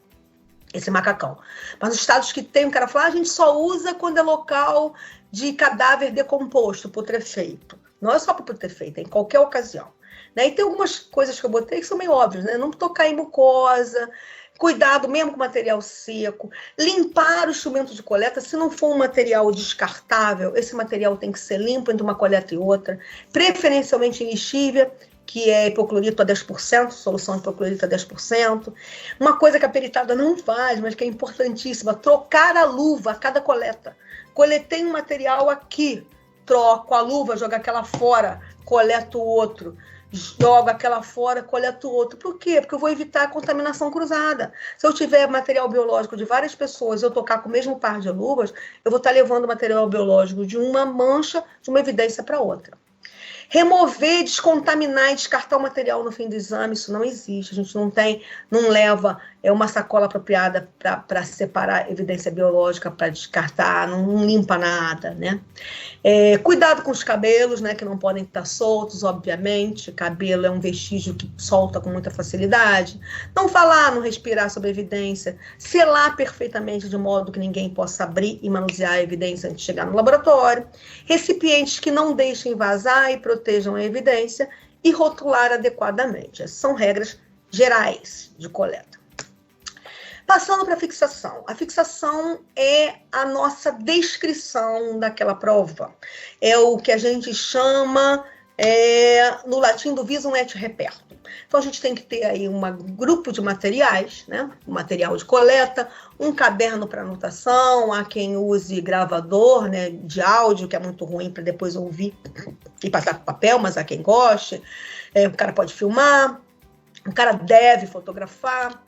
Esse macacão. Mas nos estados que tem, o cara fala, a gente só usa quando é local de cadáver decomposto, putrefeito. Não é só para putrefeito, é em qualquer ocasião. Né? E tem algumas coisas que eu botei que são meio óbvias, né? Não tocar em mucosa, cuidado mesmo com material seco, limpar o instrumento de coleta, se não for um material descartável, esse material tem que ser limpo entre uma coleta e outra, preferencialmente em lixívia, que é hipoclorito a 10%, solução de hipoclorito a 10%. Uma coisa que a peritada não faz, mas que é importantíssima, trocar a luva a cada coleta. Coletei um material aqui, troco a luva, jogo aquela fora, coleto o outro. jogo aquela fora, coleto outro. Por quê? Porque eu vou evitar a contaminação cruzada. Se eu tiver material biológico de várias pessoas, eu tocar com o mesmo par de luvas, eu vou estar levando material biológico de uma mancha, de uma evidência para outra. Remover, descontaminar e descartar o material no fim do exame, isso não existe. A gente não leva uma sacola apropriada para separar evidência biológica, para descartar, não limpa nada, né? Cuidado com os cabelos, né, que não podem estar soltos, obviamente. Cabelo é um vestígio que solta com muita facilidade. Não falar, não respirar sobre a evidência. Selar perfeitamente de modo que ninguém possa abrir e manusear a evidência antes de chegar no laboratório. Recipientes que não deixem vazar e protejam a evidência. E rotular adequadamente. Essas são regras gerais de coleta. Passando para a fixação. A fixação é a nossa descrição daquela prova. É o que a gente chama, no latim, do visum et repertum. Então, a gente tem que ter aí um grupo de materiais, né? Um material de coleta, um caderno para anotação, há quem use gravador, né, de áudio, que é muito ruim para depois ouvir e passar para papel, mas há quem goste. O cara pode filmar, o cara deve fotografar.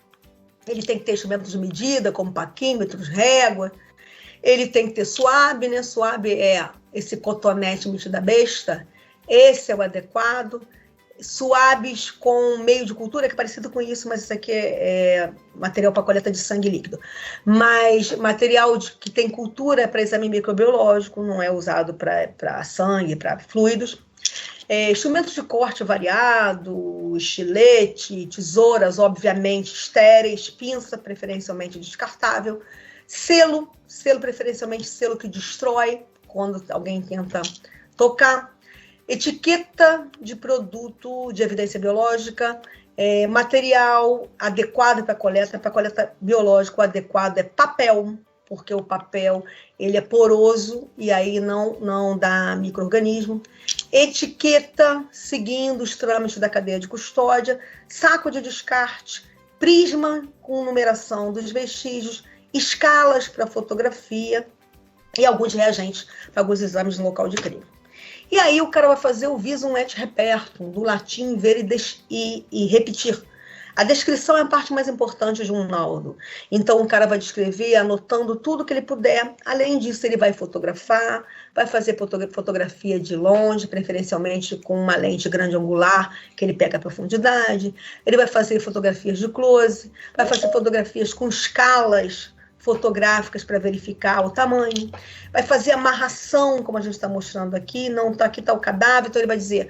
Ele tem que ter instrumentos de medida, como paquímetros, régua. Ele tem que ter suave, né? Suave é esse cotonete metida besta. Esse é o adequado. Suaves com meio de cultura, que é parecido com isso, mas isso aqui é material para coleta de sangue líquido. Mas material que tem cultura para exame microbiológico, não é usado para sangue, para fluidos. Instrumentos de corte variado, estilete, tesouras, obviamente, estéreis, pinça, preferencialmente descartável, selo preferencialmente selo que destrói quando alguém tenta tocar, etiqueta de produto de evidência biológica, material adequado para coleta biológica, o adequado é papel, porque o papel ele é poroso e aí não dá micro-organismo. Etiqueta, seguindo os trâmites da cadeia de custódia, saco de descarte, prisma com numeração dos vestígios, escalas para fotografia e alguns reagentes para alguns exames no local de crime. E aí o cara vai fazer o visum et repertum, do latim ver e repetir. A descrição é a parte mais importante de um laudo. Então, o cara vai descrever anotando tudo que ele puder. Além disso, ele vai fotografar, vai fazer fotografia de longe, preferencialmente com uma lente grande angular, que ele pega a profundidade. Ele vai fazer fotografias de close, vai fazer fotografias com escalas fotográficas para verificar o tamanho. Vai fazer amarração, como a gente está mostrando aqui. Não tá, aqui está o cadáver, então ele vai dizer...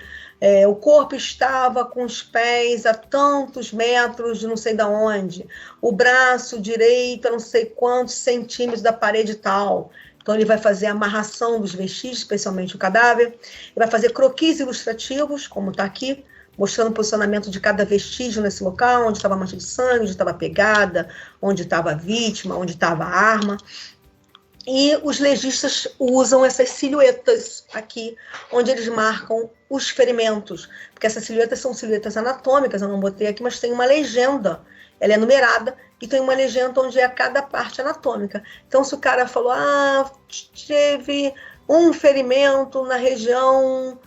o corpo estava com os pés a tantos metros de não sei de onde, o braço direito a não sei quantos centímetros da parede tal. Então, ele vai fazer a amarração dos vestígios, especialmente o cadáver. Ele vai fazer croquis ilustrativos, como está aqui, mostrando o posicionamento de cada vestígio nesse local, onde estava a mancha de sangue, onde estava a pegada, onde estava a vítima, onde estava a arma. E os legistas usam essas silhuetas aqui, onde eles marcam os ferimentos, porque essas silhuetas são silhuetas anatômicas, eu não botei aqui, mas tem uma legenda, ela é numerada, e tem uma legenda onde é cada parte anatômica. Então, se o cara falou, teve um ferimento na região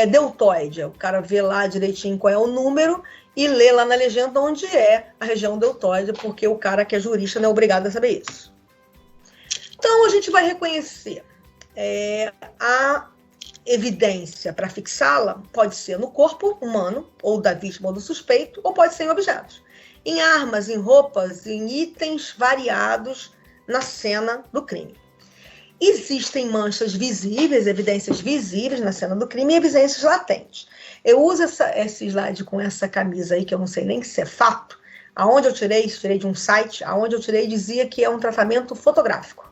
deltoide, o cara vê lá direitinho qual é o número e lê lá na legenda onde é a região deltoide, porque o cara que é jurista não é obrigado a saber isso. Então, a gente vai reconhecer a evidência para fixá-la, pode ser no corpo humano, ou da vítima ou do suspeito, ou pode ser em objetos. Em armas, em roupas, em itens variados na cena do crime. Existem manchas visíveis, evidências visíveis na cena do crime e evidências latentes. Eu uso esse slide com essa camisa aí, que eu não sei nem se é fato. Aonde eu tirei de um site, aonde eu tirei dizia que é um tratamento fotográfico.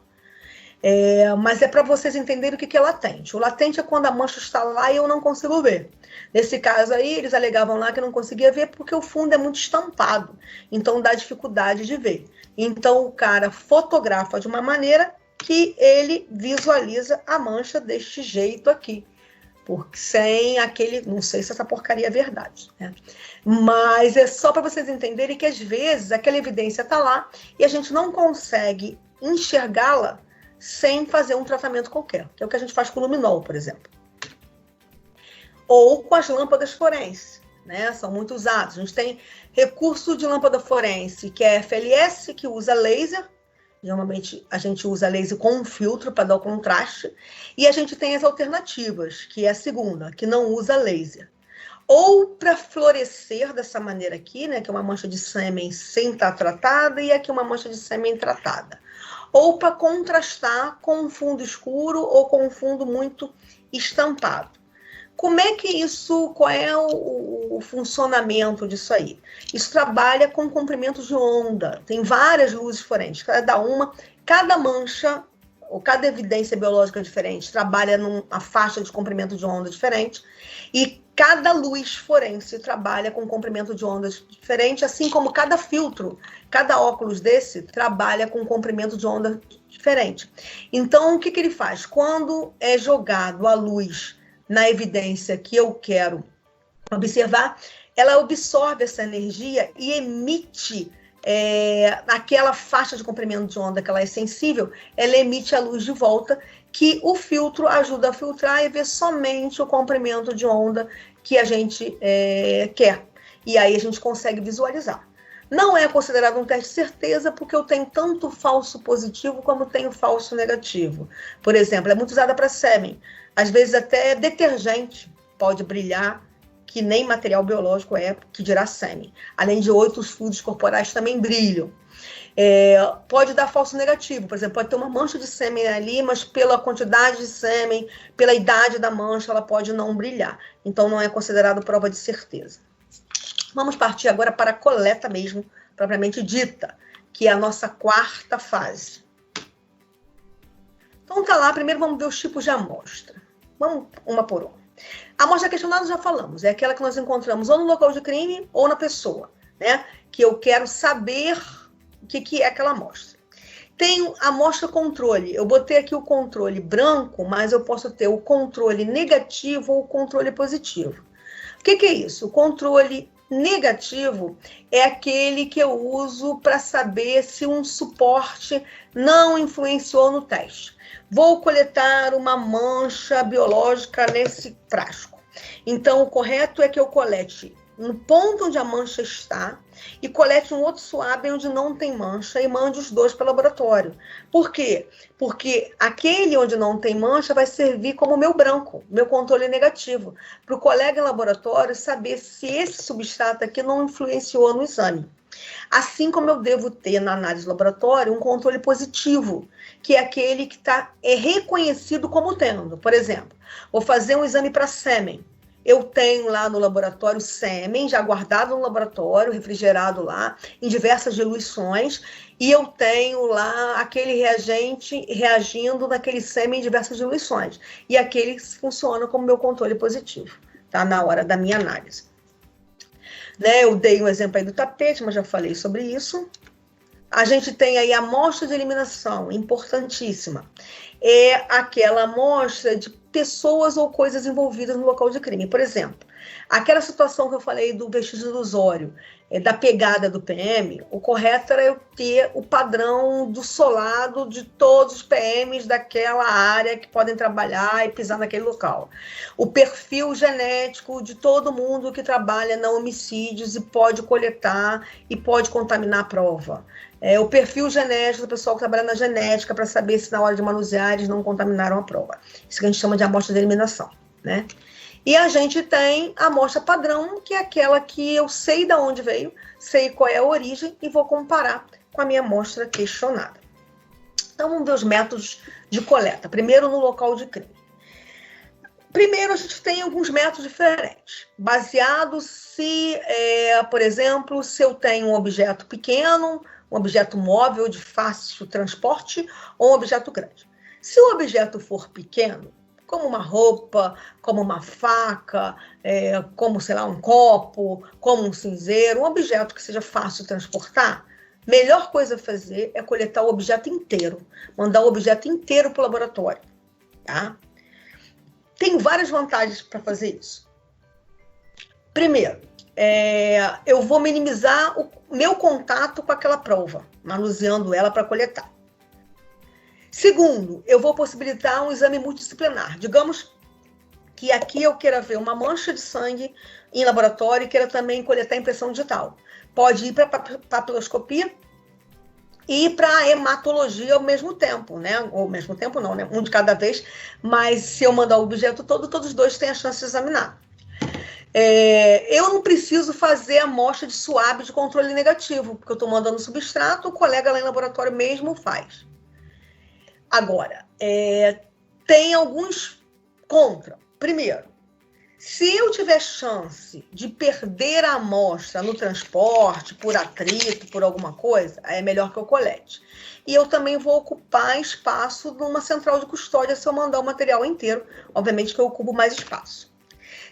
Mas é para vocês entenderem o que é latente. O latente é quando a mancha está lá e eu não consigo ver. Nesse caso aí, eles alegavam lá que não conseguia ver porque o fundo é muito estampado. Então, dá dificuldade de ver. Então, o cara fotografa de uma maneira que ele visualiza a mancha deste jeito aqui. Porque sem aquele... Não sei se essa porcaria é verdade, né? Mas é só para vocês entenderem que, às vezes, aquela evidência está lá e a gente não consegue enxergá-la sem fazer um tratamento qualquer, que é o que a gente faz com o luminol, por exemplo. ou com as lâmpadas forenses, né? São muito usados. A gente tem recurso de lâmpada forense, que é FLS, que usa laser. Normalmente a gente usa laser com um filtro para dar o contraste. E a gente tem as alternativas, que é a segunda, que não usa laser. Ou para fluorescer dessa maneira aqui, né, que é uma mancha de sêmen sem estar tratada, e aqui uma mancha de sêmen tratada. Ou para contrastar com um fundo escuro ou com um fundo muito estampado. Como é que isso, qual é o funcionamento disso aí? Isso trabalha com comprimento de onda. Tem várias luzes forenses, cada mancha, ou cada evidência biológica diferente, trabalha numa faixa de comprimento de onda diferente, e cada luz forense trabalha com comprimento de ondas diferente, assim como cada filtro, cada óculos desse trabalha com comprimento de onda diferente. Então, o que ele faz? Quando é jogado a luz na evidência que eu quero observar, ela absorve essa energia e emite aquela faixa de comprimento de onda que ela é sensível, ela emite a luz de volta, que o filtro ajuda a filtrar e ver somente o comprimento de onda que a gente quer. E aí a gente consegue visualizar. Não é considerado um teste de certeza, porque eu tenho tanto falso positivo como tenho falso negativo. Por exemplo, é muito usada para sêmen. Às vezes até detergente pode brilhar, que nem material biológico que dirá sêmen. Além de outros fluidos corporais também brilham. Pode dar falso negativo, por exemplo, pode ter uma mancha de sêmen ali, mas pela quantidade de sêmen, pela idade da mancha, ela pode não brilhar. Então não é considerado prova de certeza. Vamos partir agora para a coleta mesmo, propriamente dita, que é a nossa quarta fase. Então tá lá, primeiro vamos ver os tipos de amostra. Vamos uma por uma. A amostra questionada já falamos, é aquela que nós encontramos ou no local de crime ou na pessoa, né? Que eu quero saber o que é aquela amostra. Tem a amostra controle. Eu botei aqui o controle branco, mas eu posso ter o controle negativo ou o controle positivo. O que é isso? O controle negativo é aquele que eu uso para saber se um suporte não influenciou no teste. Vou coletar uma mancha biológica nesse frasco. Então, o correto é que eu colete no ponto onde a mancha está e colete um outro suave onde não tem mancha e mande os dois para o laboratório. Por quê? Porque aquele onde não tem mancha vai servir como meu branco, meu controle negativo, para o colega em laboratório saber se esse substrato aqui não influenciou no exame. Assim como eu devo ter na análise do laboratório um controle positivo, que é aquele que é reconhecido como tendo. Por exemplo, vou fazer um exame para sêmen. Eu tenho lá no laboratório sêmen, já guardado no laboratório, refrigerado lá, em diversas diluições, e eu tenho lá aquele reagente reagindo naquele sêmen em diversas diluições. E aquele funciona como meu controle positivo, tá? Na hora da minha análise. Né? Eu dei um exemplo aí do tapete, mas já falei sobre isso. A gente tem aí a amostra de eliminação, importantíssima. É aquela amostra de pessoas ou coisas envolvidas no local de crime. Por exemplo, aquela situação que eu falei do vestígio ilusório, da pegada do PM, o correto era eu ter o padrão do solado de todos os PMs daquela área que podem trabalhar e pisar naquele local. O perfil genético de todo mundo que trabalha na homicídios e pode coletar e pode contaminar a prova. O perfil genético do pessoal que trabalha na genética para saber se na hora de manusear eles não contaminaram a prova. Isso que a gente chama de amostra de eliminação, né? E a gente tem a amostra padrão, que é aquela que eu sei de onde veio, sei qual é a origem e vou comparar com a minha amostra questionada. Então, vamos ver os métodos de coleta. Primeiro, no local de crime. Primeiro, a gente tem alguns métodos diferentes, baseados se, por exemplo, se eu tenho um objeto pequeno, um objeto móvel de fácil transporte ou um objeto grande. Se o objeto for pequeno, como uma roupa, como uma faca, como, sei lá, um copo, como um cinzeiro, um objeto que seja fácil de transportar, melhor coisa a fazer é coletar o objeto inteiro, mandar o objeto inteiro para o laboratório, tá? Tem várias vantagens para fazer isso. Primeiro, eu vou minimizar o meu contato com aquela prova, manuseando ela para coletar. Segundo, eu vou possibilitar um exame multidisciplinar. Digamos que aqui eu queira ver uma mancha de sangue em laboratório e queira também coletar impressão digital. Pode ir para papiloscopia e para hematologia ao mesmo tempo, né? Ou ao mesmo tempo não, né? Um de cada vez, mas se eu mandar o objeto todo, todos os dois têm a chance de examinar. Eu não preciso fazer amostra de SWAB de controle negativo, porque eu estou mandando substrato, o colega lá em laboratório mesmo faz. Agora, tem alguns contra. Primeiro, se eu tiver chance de perder a amostra no transporte, por atrito, por alguma coisa, é melhor que eu colete. E eu também vou ocupar espaço numa central de custódia se eu mandar o material inteiro. Obviamente que eu ocupo mais espaço.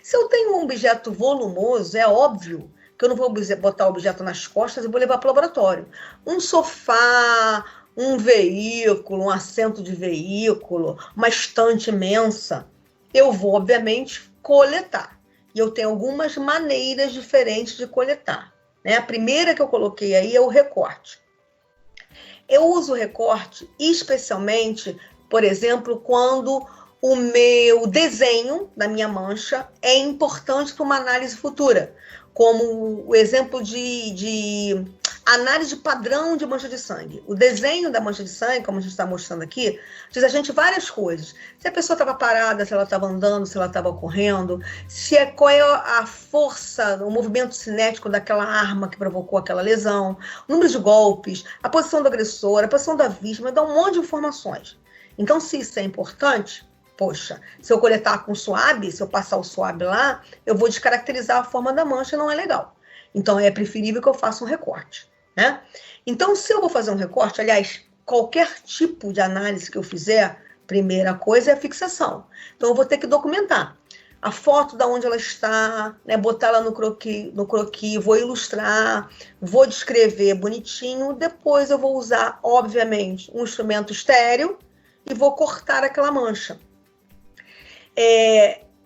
Se eu tenho um objeto volumoso, é óbvio que eu não vou botar o objeto nas costas e vou levar para o laboratório. Um sofá, um veículo, um assento de veículo, uma estante imensa, eu vou, obviamente, coletar. E eu tenho algumas maneiras diferentes de coletar, né? A primeira que eu coloquei aí é o recorte. Eu uso o recorte especialmente, por exemplo, quando o meu desenho da minha mancha é importante para uma análise futura, como o exemplo de análise de padrão de mancha de sangue. O desenho da mancha de sangue, como a gente está mostrando aqui, diz a gente várias coisas. Se a pessoa estava parada, se ela estava andando, se ela estava correndo, qual é a força, o movimento cinético daquela arma que provocou aquela lesão, o número de golpes, a posição do agressor, a posição da vítima, dá um monte de informações. Então, se isso é importante, poxa, se eu coletar com SWAB, se eu passar o SWAB lá, eu vou descaracterizar a forma da mancha, não é legal. Então, é preferível que eu faça um recorte, né? Então, se eu vou fazer um recorte, aliás, qualquer tipo de análise que eu fizer, primeira coisa é a fixação. Então, eu vou ter que documentar a foto de onde ela está, né, botar ela no croquis, vou ilustrar, vou descrever bonitinho, depois eu vou usar, obviamente, um instrumento estéreo e vou cortar aquela mancha.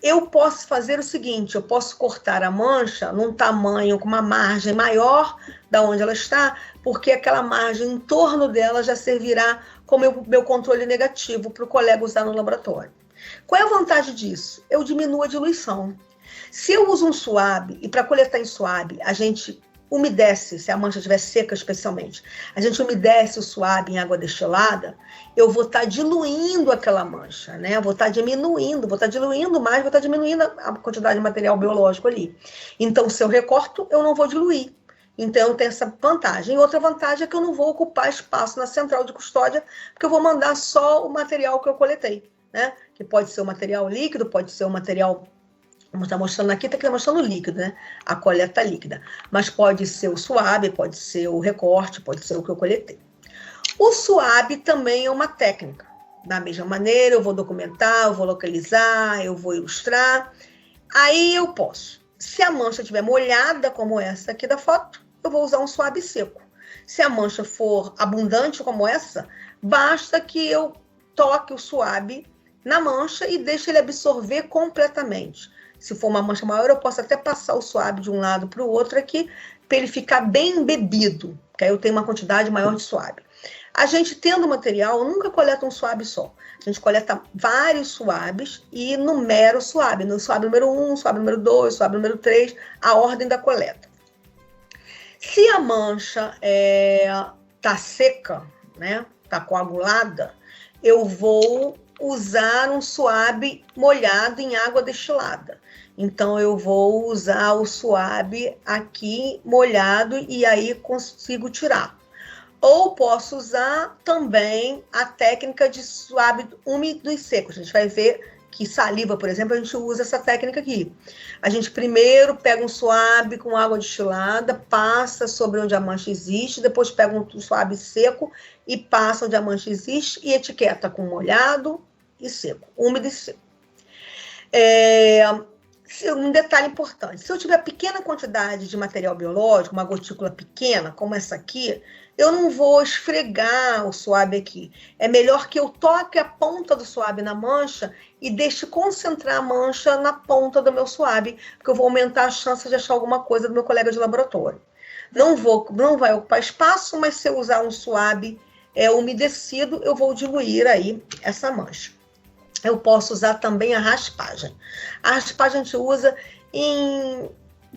Eu posso fazer o seguinte, eu posso cortar a mancha num tamanho com uma margem maior da onde ela está, porque aquela margem em torno dela já servirá como meu controle negativo para o colega usar no laboratório. Qual é a vantagem disso? Eu diminuo a diluição. Se eu uso um SWAB, e para coletar em SWAB, a gente umedece, se a mancha estiver seca especialmente, a gente umedece o SWAB em água destilada, eu vou estar diluindo aquela mancha, né? Vou estar diluindo mais, vou estar diminuindo a quantidade de material biológico ali. Então, se eu recorto, eu não vou diluir. Então, eu tenho essa vantagem. E outra vantagem é que eu não vou ocupar espaço na central de custódia, porque eu vou mandar só o material que eu coletei, né? Que pode ser o material líquido, pode ser o material... Como está mostrando aqui, está mostrando líquido, né? A coleta líquida. Mas pode ser o SWAB, pode ser o recorte, pode ser o que eu coletei. O SWAB também é uma técnica. Da mesma maneira, eu vou documentar, eu vou localizar, eu vou ilustrar. Aí eu posso. Se a mancha estiver molhada, como essa aqui da foto, eu vou usar um SWAB seco. Se a mancha for abundante, como essa, basta que eu toque o SWAB na mancha e deixe ele absorver completamente. Se for uma mancha maior, eu posso até passar o SWAB de um lado para o outro aqui, para ele ficar bem embebido, que aí eu tenho uma quantidade maior de SWAB. A gente, tendo material, nunca coleta um SWAB só. A gente coleta vários SWABs e numera o SWAB. No SWAB número 1, SWAB número 2, SWAB número 3, a ordem da coleta. Se a mancha está seca, né, está coagulada, eu vou usar um SWAB molhado em água destilada. Então, eu vou usar o SWAB aqui molhado e aí consigo tirar. Ou posso usar também a técnica de SWAB úmido e seco. A gente vai ver que saliva, por exemplo, a gente usa essa técnica aqui. A gente primeiro pega um SWAB com água destilada, passa sobre onde a mancha existe, depois pega um SWAB seco e passa onde a mancha existe e etiqueta com molhado e seco, úmido e seco. Um detalhe importante, se eu tiver pequena quantidade de material biológico, uma gotícula pequena, como essa aqui, eu não vou esfregar o SWAB aqui. É melhor que eu toque a ponta do SWAB na mancha e deixe concentrar a mancha na ponta do meu SWAB, porque eu vou aumentar a chance de achar alguma coisa do meu colega de laboratório. Não vai ocupar espaço, mas se eu usar um SWAB umedecido, eu vou diluir aí essa mancha. eu posso usar também a raspagem. A raspagem a gente usa em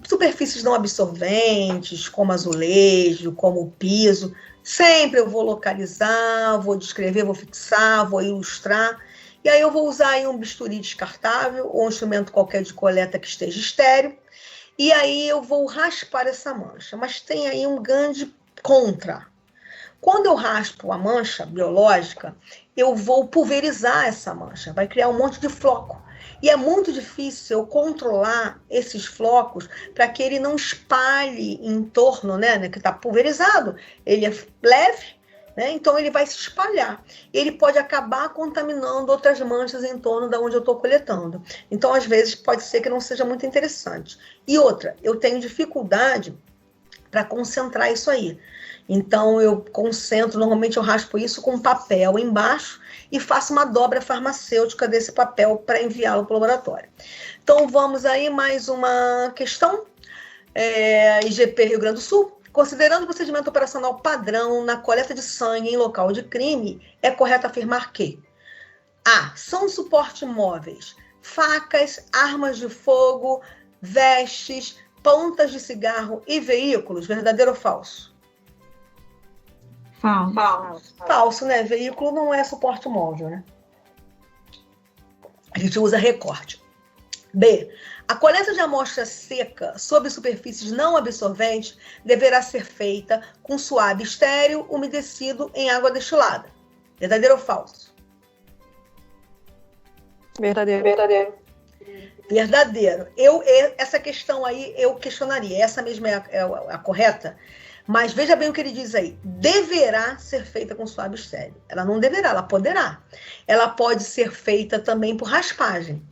superfícies não absorventes, como azulejo, como o piso. Sempre eu vou localizar, vou descrever, vou fixar, vou ilustrar. E aí eu vou usar aí um bisturi descartável ou um instrumento qualquer de coleta que esteja estéreo. E aí eu vou raspar essa mancha. Mas tem aí um grande contra. Quando eu raspo a mancha biológica, eu vou pulverizar essa mancha. Vai criar um monte de floco. E é muito difícil eu controlar esses flocos para que ele não espalhe em torno, né, que está pulverizado. Ele é leve, né, então ele vai se espalhar. Ele pode acabar contaminando outras manchas em torno de onde eu estou coletando. Então, às vezes, pode ser que não seja muito interessante. E outra, eu tenho dificuldade para concentrar isso aí. Então, eu concentro, normalmente eu raspo isso com papel embaixo e faço uma dobra farmacêutica desse papel para enviá-lo para o laboratório. Então, vamos aí mais uma questão. IGP Rio Grande do Sul. Considerando o procedimento operacional padrão na coleta de sangue em local de crime, é correto afirmar que A. São suporte móveis, facas, armas de fogo, vestes, pontas de cigarro e veículos, verdadeiro ou falso? Falso. Falso, né? Veículo não é suporte móvel, né? A gente usa recorte. B. A coleta de amostra seca sobre superfícies não absorventes deverá ser feita com suave estéril umedecido em água destilada. Verdadeiro ou falso? Verdadeiro. Verdadeiro. Essa questão aí eu questionaria. Essa mesma é a correta? Mas veja bem o que ele diz aí. Deverá ser feita com suave estéril. Ela não deverá, ela poderá. Ela pode ser feita também por raspagem.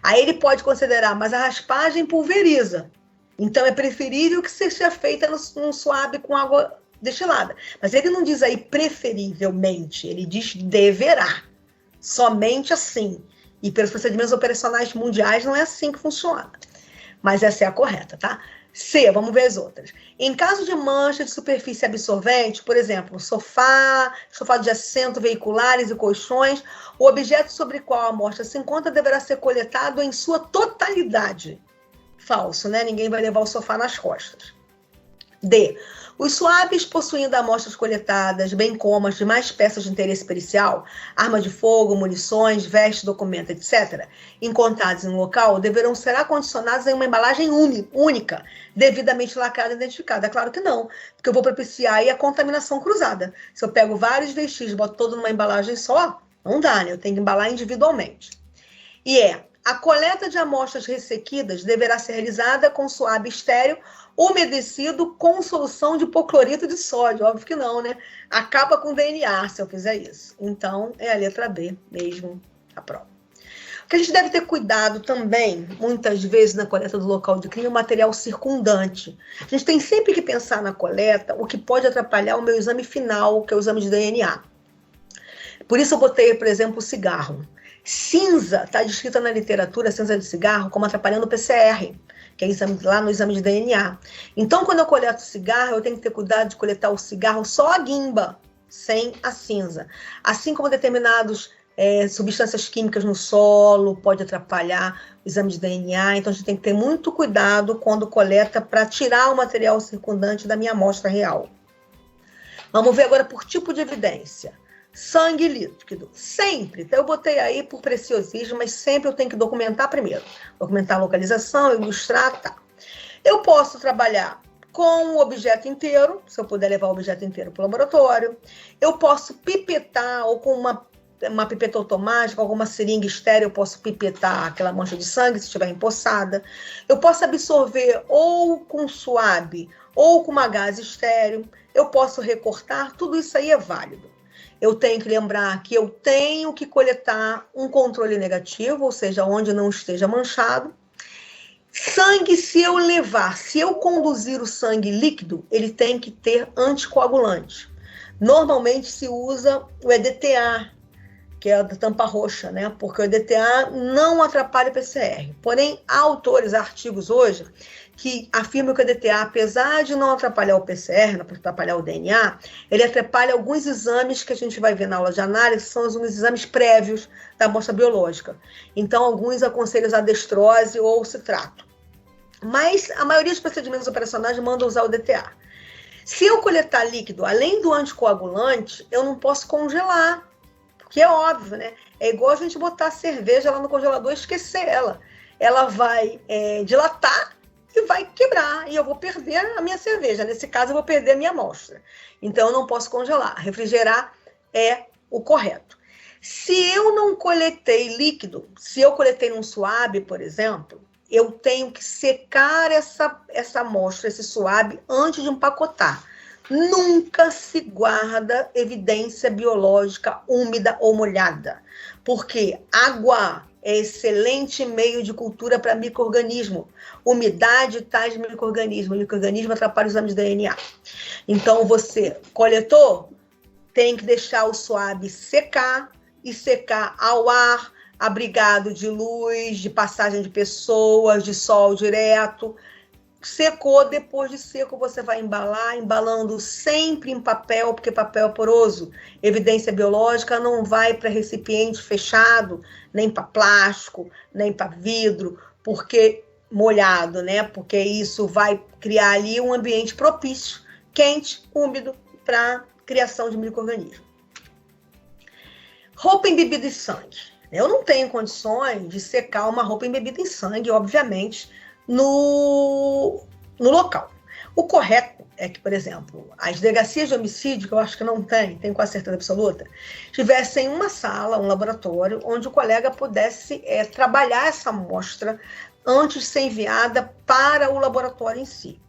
Aí ele pode considerar, mas a raspagem pulveriza. Então é preferível que seja feita num suave com água destilada. Mas ele não diz aí preferivelmente, ele diz deverá. Somente assim. E pelos procedimentos operacionais mundiais não é assim que funciona. Mas essa é a correta, tá? C, vamos ver as outras. Em caso de mancha de superfície absorvente, por exemplo, sofá de assento, veiculares e colchões, o objeto sobre o qual a amostra se encontra deverá ser coletado em sua totalidade. Falso, né? Ninguém vai levar o sofá nas costas. D. Os suaves possuindo amostras coletadas, bem como as demais peças de interesse pericial, arma de fogo, munições, veste, documento, etc., encontrados em um local, deverão ser acondicionados em uma embalagem única, devidamente lacrada e identificada. É claro que não, porque eu vou propiciar aí a contaminação cruzada. Se eu pego vários vestígios e boto todo numa embalagem só, não dá, né? Eu tenho que embalar individualmente. E a coleta de amostras ressequidas deverá ser realizada com suave estéril umedecido com solução de hipoclorito de sódio. Óbvio que não, né? Acaba com DNA se eu fizer isso. Então, é a letra B mesmo, a prova. O que a gente deve ter cuidado também, muitas vezes na coleta do local de crime, é o material circundante. A gente tem sempre que pensar na coleta o que pode atrapalhar o meu exame final, que é o exame de DNA. Por isso eu botei, por exemplo, o cigarro. Cinza está descrita na literatura, cinza de cigarro, como atrapalhando o PCR, que é lá no exame de DNA. Então, quando eu coleto o cigarro, eu tenho que ter cuidado de coletar o cigarro só a guimba, sem a cinza. Assim como determinadas substâncias químicas no solo pode atrapalhar o exame de DNA. Então, a gente tem que ter muito cuidado quando coleta para tirar o material circundante da minha amostra real. Vamos ver agora por tipo de evidência. Sangue líquido, sempre. Então, eu botei aí por preciosismo, mas sempre eu tenho que documentar primeiro. Documentar a localização, ilustrar, tá. Eu posso trabalhar com o objeto inteiro, se eu puder levar o objeto inteiro para o laboratório. Eu posso pipetar, ou com uma pipeta automática, alguma seringa estéril, eu posso pipetar aquela mancha de sangue, se estiver empoçada. Eu posso absorver ou com suave, ou com uma gase estéril. Eu posso recortar, tudo isso aí é válido. Eu tenho que lembrar que eu tenho que coletar um controle negativo, ou seja, onde não esteja manchado. Sangue, se eu conduzir o sangue líquido, ele tem que ter anticoagulante. Normalmente se usa o EDTA, que é a da tampa roxa, né? Porque o EDTA não atrapalha o PCR. Porém, há autores, artigos hoje, que afirmam que o DTA, apesar de não atrapalhar o PCR, não atrapalhar o DNA, ele atrapalha alguns exames que a gente vai ver na aula de análise, são os exames prévios da amostra biológica. Então, alguns aconselham a destrose ou citrato. Mas a maioria dos procedimentos operacionais mandam usar o DTA. Se eu coletar líquido, além do anticoagulante, eu não posso congelar, porque é óbvio, né? É igual a gente botar a cerveja lá no congelador e esquecer ela. Ela vai dilatar e vai quebrar, e eu vou perder a minha cerveja. Nesse caso, eu vou perder a minha amostra. Então, eu não posso congelar. Refrigerar é o correto. Se eu não coletei líquido, se eu coletei num suave, por exemplo, eu tenho que secar essa amostra, esse suave, antes de empacotar. Nunca se guarda evidência biológica úmida ou molhada, porque água é excelente meio de cultura para micro-organismo. Umidade tais micro-organismo. O micro-organismo atrapalha os exames de DNA. Então, você coletou, tem que deixar o suave secar, e secar ao ar, abrigado de luz, de passagem de pessoas, de sol direto. Secou, depois de seco você vai embalar, embalando sempre em papel, porque papel é poroso. Evidência biológica não vai para recipiente fechado, nem para plástico, nem para vidro, porque molhado, né? Porque isso vai criar ali um ambiente propício, quente, úmido, para criação de micro-organismos. Roupa embebida em sangue. Eu não tenho condições de secar uma roupa embebida em sangue, obviamente, no local. O correto é que, por exemplo, as delegacias de homicídio, que eu acho que não tem quase certeza absoluta, tivessem uma sala, um laboratório, onde o colega pudesse trabalhar essa amostra antes de ser enviada para o laboratório em si.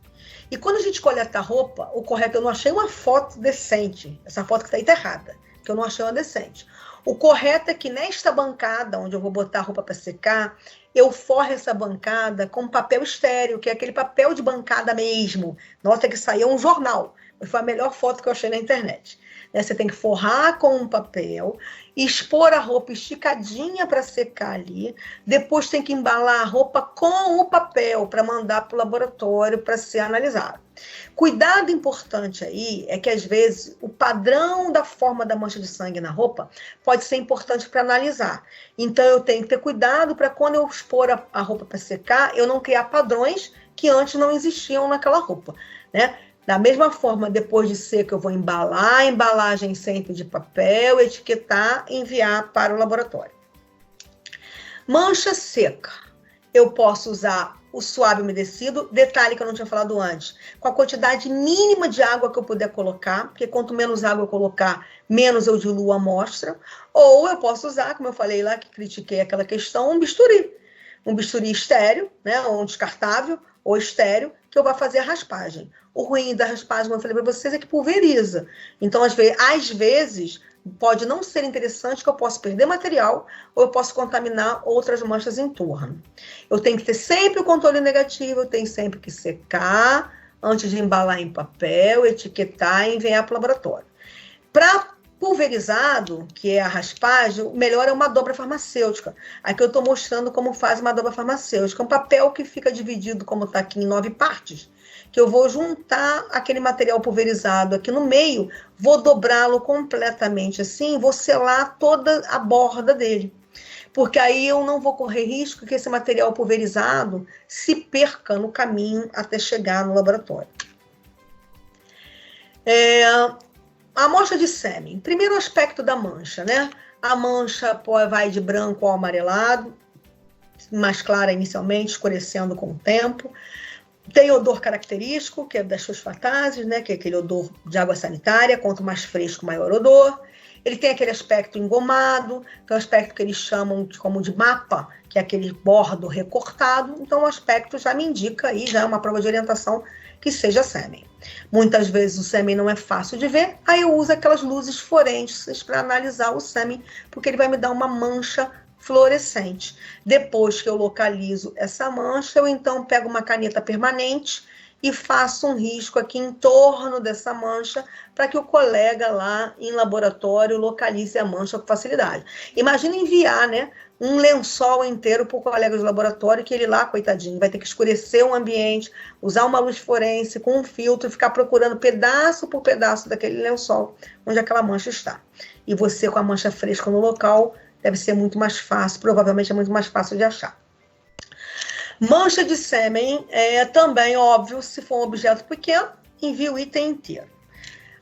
E quando a gente coleta a roupa, o correto, eu não achei uma foto decente, essa foto que está errada, que eu não achei uma decente. O correto é que nesta bancada, onde eu vou botar a roupa para secar, eu forro essa bancada com papel estéreo, que é aquele papel de bancada mesmo. Nota que saiu um jornal, mas foi a melhor foto que eu achei na internet. Você tem que forrar com um papel, expor a roupa esticadinha para secar ali, depois tem que embalar a roupa com o papel para mandar para o laboratório para ser analisado. Cuidado importante aí é que, às vezes, o padrão da forma da mancha de sangue na roupa pode ser importante para analisar. Então, eu tenho que ter cuidado para, quando eu expor a roupa para secar, eu não criar padrões que antes não existiam naquela roupa, né? Da mesma forma, depois de seco, eu vou embalar, embalagem sempre de papel, etiquetar e enviar para o laboratório. Mancha seca. Eu posso usar o suave umedecido, detalhe que eu não tinha falado antes, com a quantidade mínima de água que eu puder colocar, porque quanto menos água eu colocar, menos eu diluo a amostra. Ou eu posso usar, como eu falei lá, que critiquei aquela questão, um bisturi. Um bisturi estéreo, né, ou um descartável, ou estéreo, que eu vou fazer a raspagem. O ruim da raspagem, como eu falei para vocês, é que pulveriza. Então, às vezes, pode não ser interessante, que eu posso perder material, ou eu posso contaminar outras manchas em torno. Eu tenho que ter sempre o controle negativo, eu tenho sempre que secar, antes de embalar em papel, etiquetar e enviar para o laboratório. Para pulverizado, que é a raspagem, o melhor é uma dobra farmacêutica. Aqui eu estou mostrando como faz uma dobra farmacêutica. Um papel que fica dividido, como está aqui, em 9 partes, que eu vou juntar aquele material pulverizado aqui no meio, vou dobrá-lo completamente assim, vou selar toda a borda dele. Porque aí eu não vou correr risco que esse material pulverizado se perca no caminho até chegar no laboratório. A amostra de sêmen. Primeiro aspecto da mancha, né? A mancha vai de branco ao amarelado, mais clara inicialmente, escurecendo com o tempo. Tem odor característico, que é das fosfatases, né? Que é aquele odor de água sanitária. Quanto mais fresco, maior odor. Ele tem aquele aspecto engomado, que é um aspecto que eles chamam como de mapa, que é aquele bordo recortado. Então, o aspecto já me indica aí, já é uma prova de orientação que seja sêmen. Muitas vezes o sêmen não é fácil de ver, aí eu uso aquelas luzes forenses para analisar o sêmen, porque ele vai me dar uma mancha fluorescente. Depois que eu localizo essa mancha, eu então pego uma caneta permanente e faço um risco aqui em torno dessa mancha para que o colega lá em laboratório localize a mancha com facilidade. Imagina enviar, né, um lençol inteiro para o colega de laboratório, que ele lá, coitadinho, vai ter que escurecer o ambiente, usar uma luz forense com um filtro e ficar procurando pedaço por pedaço daquele lençol onde aquela mancha está. E você com a mancha fresca no local deve ser muito mais fácil, provavelmente é muito mais fácil de achar. Mancha de sêmen é também óbvio, se for um objeto pequeno, envie o item inteiro.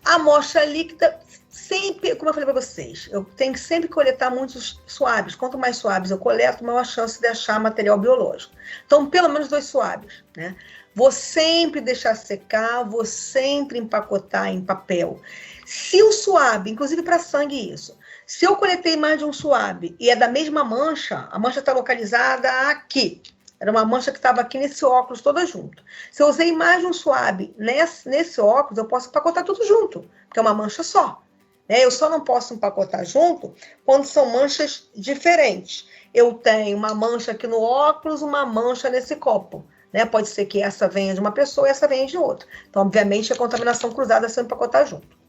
A amostra líquida, sempre, como eu falei para vocês, eu tenho que sempre coletar muitos swabs. Quanto mais swabs eu coleto, maior a chance de achar material biológico. Então, pelo menos 2 swabs, né? Vou sempre deixar secar, vou sempre empacotar em papel. Se o swab, inclusive para sangue isso, se eu coletei mais de um swab e é da mesma mancha, a mancha está localizada aqui. Era uma mancha que estava aqui nesse óculos toda junto. Se eu usei mais de um swab nesse óculos, eu posso empacotar tudo junto, porque é uma mancha só. Eu só não posso empacotar junto quando são manchas diferentes. Eu tenho uma mancha aqui no óculos, uma mancha nesse copo. Pode ser que essa venha de uma pessoa e essa venha de outra. Então, obviamente, a contaminação cruzada se eu empacotar junto.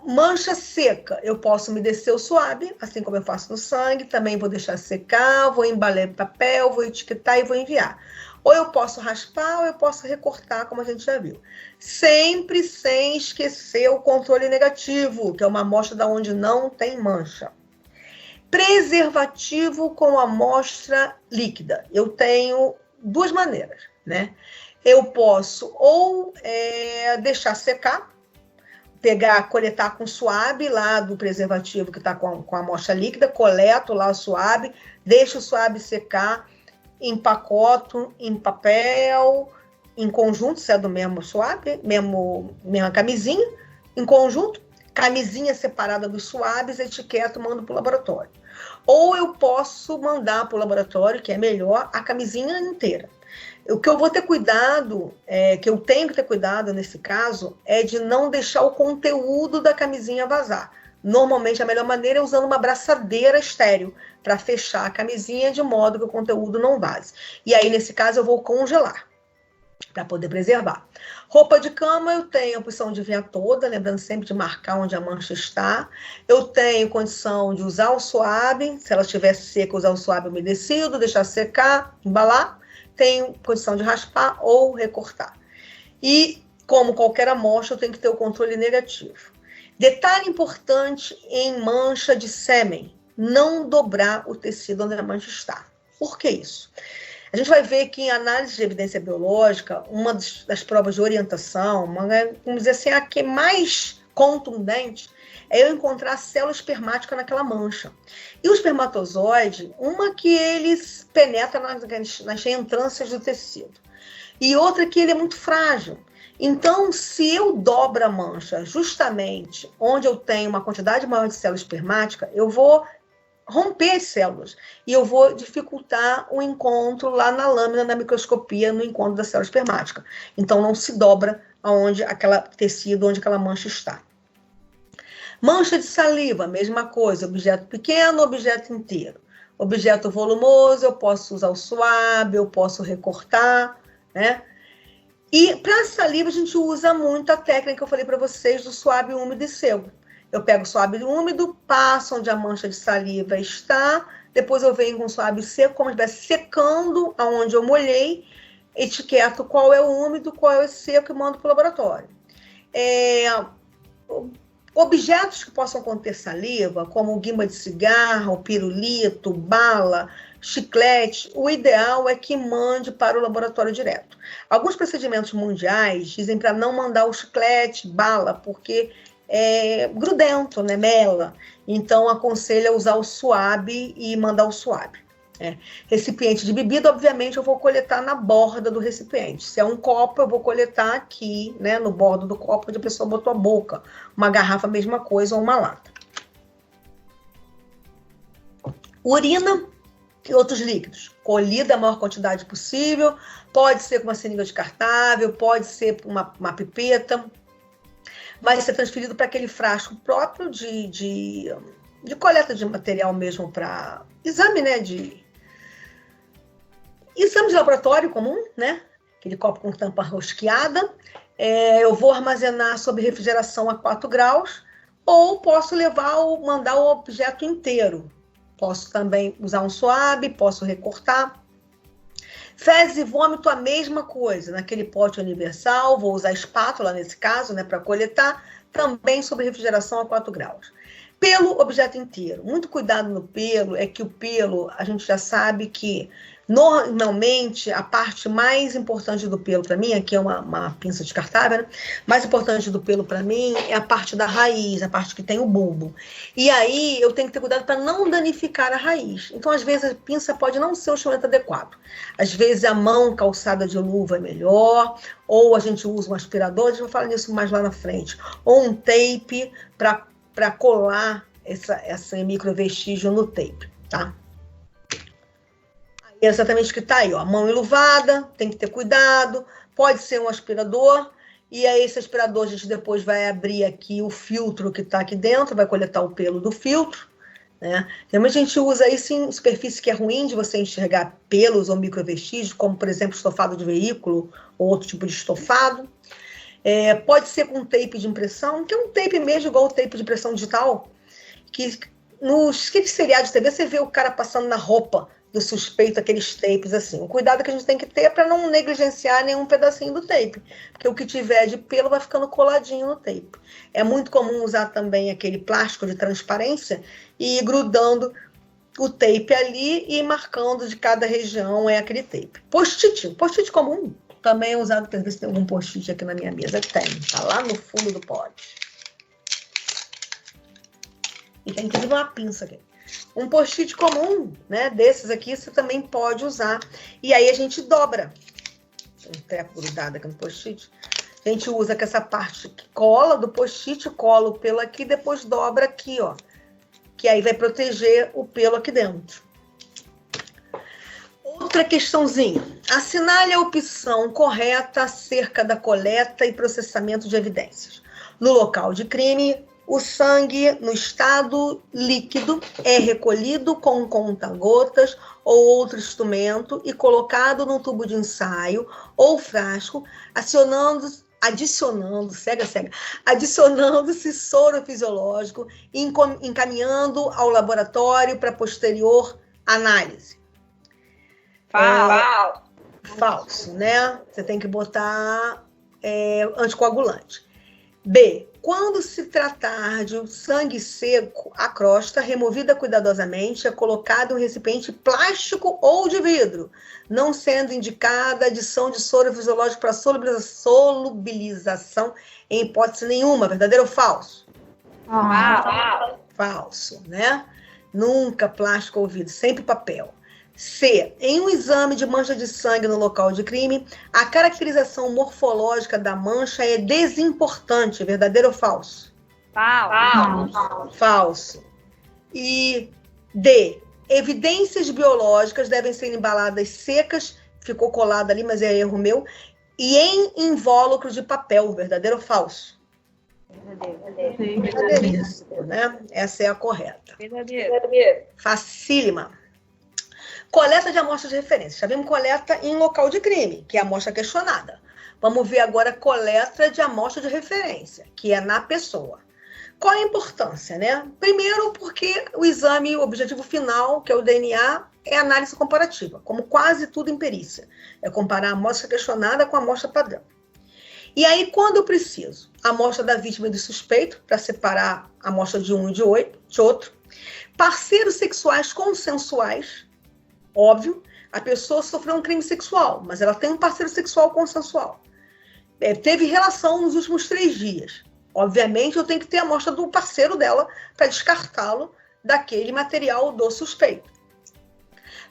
Mancha seca, eu posso umedecer o swab, assim como eu faço no sangue, também vou deixar secar, vou embalar em papel, vou etiquetar e vou enviar. Ou eu posso raspar ou eu posso recortar, como a gente já viu. Sempre sem esquecer o controle negativo, que é uma amostra da onde não tem mancha. Preservativo com amostra líquida. Eu tenho 2 maneiras, né? Eu posso ou deixar secar, coletar com swab lá do preservativo que está com a amostra líquida, coleto lá o swab, deixo o swab secar, empacoto em papel, em conjunto, se é do mesmo swab, mesma camisinha, em conjunto, camisinha separada dos swabs, etiqueto, mando para o laboratório. Ou eu posso mandar para o laboratório, que é melhor, a camisinha inteira. O que eu vou ter cuidado, que eu tenho que ter cuidado nesse caso, é de não deixar o conteúdo da camisinha vazar. Normalmente, a melhor maneira é usando uma abraçadeira estéril para fechar a camisinha de modo que o conteúdo não vaze. E aí, nesse caso, eu vou congelar para poder preservar. Roupa de cama, eu tenho a opção de ver toda, lembrando sempre de marcar onde a mancha está. Eu tenho condição de usar o swab, se ela estiver seca, usar o swab umedecido, deixar secar, embalar. Tenho condição de raspar ou recortar. E, como qualquer amostra, eu tenho que ter o controle negativo. Detalhe importante em mancha de sêmen: não dobrar o tecido onde a mancha está. Por que isso? A gente vai ver que em análise de evidência biológica, uma das provas de orientação, vamos dizer assim, a que mais contundente, é eu encontrar a célula espermática naquela mancha. E o espermatozoide, uma que eles penetram nas entrâncias do tecido, e outra que ele é muito frágil. Então, se eu dobro a mancha justamente onde eu tenho uma quantidade maior de célula espermática, eu vou romper as células e eu vou dificultar o encontro lá na lâmina, na microscopia, no encontro da célula espermática. Então, não se dobra aquele tecido onde aquela mancha está. Mancha de saliva, mesma coisa, objeto pequeno, objeto inteiro. Objeto volumoso, eu posso usar o swab, eu posso recortar, né? E para a saliva, a gente usa muito a técnica que eu falei para vocês do swab úmido e seco. Eu pego o swab úmido, passo onde a mancha de saliva está, depois eu venho com o swab seco, como se estivesse secando aonde eu molhei, etiqueto qual é o úmido, qual é o seco e mando para o laboratório. Objetos que possam conter saliva, como guimba de cigarro, pirulito, bala, chiclete, o ideal é que mande para o laboratório direto. Alguns procedimentos mundiais dizem para não mandar o chiclete, bala, porque é grudento, né, mela. Então, aconselha usar o swab e mandar o swab. Recipiente de bebida, obviamente, eu vou coletar na borda do recipiente. Se é um copo, eu vou coletar aqui, né, no bordo do copo onde a pessoa botou a boca. Uma garrafa, mesma coisa, ou uma lata. Urina e outros líquidos. Colhida a maior quantidade possível. Pode ser com uma seringa descartável, pode ser uma pipeta. Vai ser transferido para aquele frasco próprio de coleta de material mesmo para exame, né, exame de laboratório comum, né? Aquele copo com tampa rosqueada. Eu vou armazenar sob refrigeração a 4 graus, ou posso mandar o objeto inteiro, Posso também usar um suave, posso recortar. Fezes e vômito, a mesma coisa. Naquele pote universal, vou usar espátula nesse caso, né, para coletar, também sobre refrigeração a 4 graus. Pelo, objeto inteiro. Muito cuidado no pelo, é que o pelo, a gente já sabe que normalmente a parte mais importante do pelo para mim, aqui é uma pinça descartável, né? Mais importante do pelo para mim é a parte da raiz, a parte que tem o bulbo. E aí eu tenho que ter cuidado para não danificar a raiz. Então, às vezes, a pinça pode não ser o instrumento adequado. Às vezes, a mão calçada de luva é melhor, ou a gente usa um aspirador, a gente vai falar nisso mais lá na frente, ou um tape para colar esse microvestígio no tape, tá? É exatamente o que está aí, ó, mão enluvada, tem que ter cuidado, pode ser um aspirador, e aí esse aspirador a gente depois vai abrir aqui o filtro que está aqui dentro, vai coletar o pelo do filtro, né? Geralmente a gente usa isso em superfície que é ruim de você enxergar pelos ou microvestígios, como por exemplo estofado de veículo ou outro tipo de estofado. Pode ser com tape de impressão, que é um tape mesmo igual o tape de impressão digital, que nos seriados de TV você vê o cara passando na roupa do suspeito, aqueles tapes assim. O cuidado que a gente tem que ter para não negligenciar nenhum pedacinho do tape, porque o que tiver de pelo vai ficando coladinho no tape. É muito comum usar também aquele plástico de transparência e ir grudando o tape ali e marcando de cada região aquele tape. Post-it comum, também é usado, para ver se tem algum post-it aqui na minha mesa. Tem, tá lá no fundo do pote. E tem inclusive uma pinça aqui. Um post-it comum, né, desses aqui, você também pode usar. E aí a gente dobra. Tem um treco grudado aqui no post-it. A gente usa com essa parte que cola do post-it, cola o pelo aqui, depois dobra aqui, ó. Que aí vai proteger o pelo aqui dentro. Outra questãozinha. Assinale a opção correta acerca da coleta e processamento de evidências. No local de crime, o sangue no estado líquido é recolhido com conta-gotas ou outro instrumento e colocado num tubo de ensaio ou frasco, adicionando-se soro fisiológico e encaminhando ao laboratório para posterior análise. Falso, né? Você tem que botar anticoagulante. B. Quando se tratar de um sangue seco, a crosta, removida cuidadosamente, é colocada em um recipiente plástico ou de vidro, não sendo indicada a adição de soro fisiológico para solubilização em hipótese nenhuma. Verdadeiro ou falso? Falso, né? Nunca plástico ou vidro, sempre papel. C. Em um exame de mancha de sangue no local de crime, a caracterização morfológica da mancha é desimportante. Verdadeiro ou falso? Falso. E D. Evidências biológicas devem ser embaladas secas, ficou colado ali, mas é erro meu, e em invólucro de papel. Verdadeiro ou falso? Verdadeiríssimo, né? Essa é a correta. Verdadeiro. Facílima. Coleta de amostras de referência. Já vimos coleta em local de crime, que é a amostra questionada. Vamos ver agora coleta de amostra de referência, que é na pessoa. Qual a importância, né? Primeiro, porque o exame, o objetivo final, que é o DNA, é análise comparativa, como quase tudo em perícia. É comparar a amostra questionada com a amostra padrão. E aí, quando eu preciso? A amostra da vítima e do suspeito, para separar a amostra de um e de outro. Parceiros sexuais consensuais. Óbvio, a pessoa sofreu um crime sexual, mas ela tem um parceiro sexual consensual. Teve relação nos últimos 3 dias. Obviamente, eu tenho que ter a amostra do parceiro dela para descartá-lo daquele material do suspeito.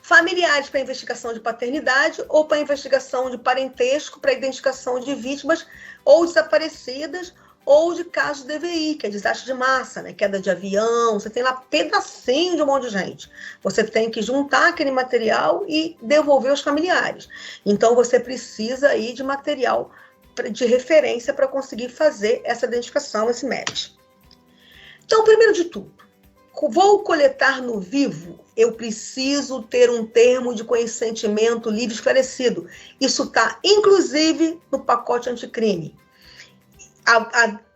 Familiares para investigação de paternidade ou para investigação de parentesco, para identificação de vítimas ou desaparecidas, ou de casos de DVI, que é desastre de massa, né? Queda de avião, você tem lá pedacinho de um monte de gente. Você tem que juntar aquele material e devolver aos familiares. Então, você precisa aí de material de referência para conseguir fazer essa identificação, esse match. Então, primeiro de tudo, vou coletar no vivo, eu preciso ter um termo de consentimento livre e esclarecido. Isso está, inclusive, no pacote anticrime.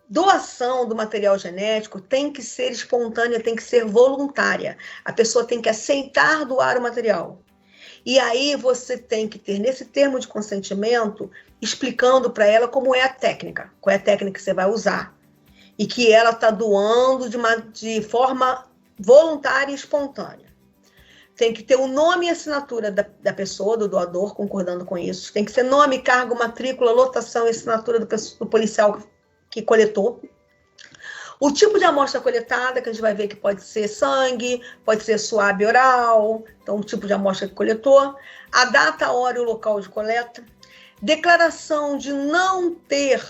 doação do material genético tem que ser espontânea, tem que ser voluntária. A pessoa tem que aceitar doar o material. E aí você tem que ter, nesse termo de consentimento, explicando para ela como é a técnica, qual é a técnica que você vai usar. E que ela está doando de forma voluntária e espontânea. Tem que ter o nome e assinatura da pessoa, do doador, concordando com isso. Tem que ser nome, cargo, matrícula, lotação e assinatura do policial que coletou. O tipo de amostra coletada, que a gente vai ver que pode ser sangue, pode ser suave oral, então o tipo de amostra que coletou. A data, a hora e o local de coleta. Declaração de não ter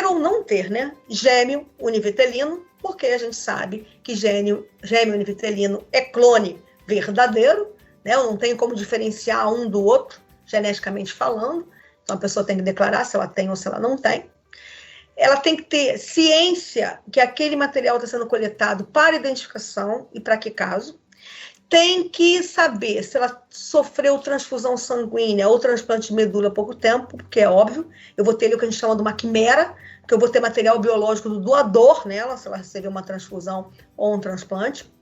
ou não ter, né? Gêmeo univitelino, porque a gente sabe que gêmeo univitelino é clone verdadeiro, né? Eu não tenho como diferenciar um do outro, geneticamente falando. Então, a pessoa tem que declarar se ela tem ou se ela não tem. Ela tem que ter ciência que aquele material está sendo coletado para identificação e para que caso. Tem que saber se ela sofreu transfusão sanguínea ou transplante de medula há pouco tempo, porque é óbvio. Eu vou ter ali o que a gente chama de uma quimera, que eu vou ter material biológico do doador nela, se ela recebeu uma transfusão ou um transplante.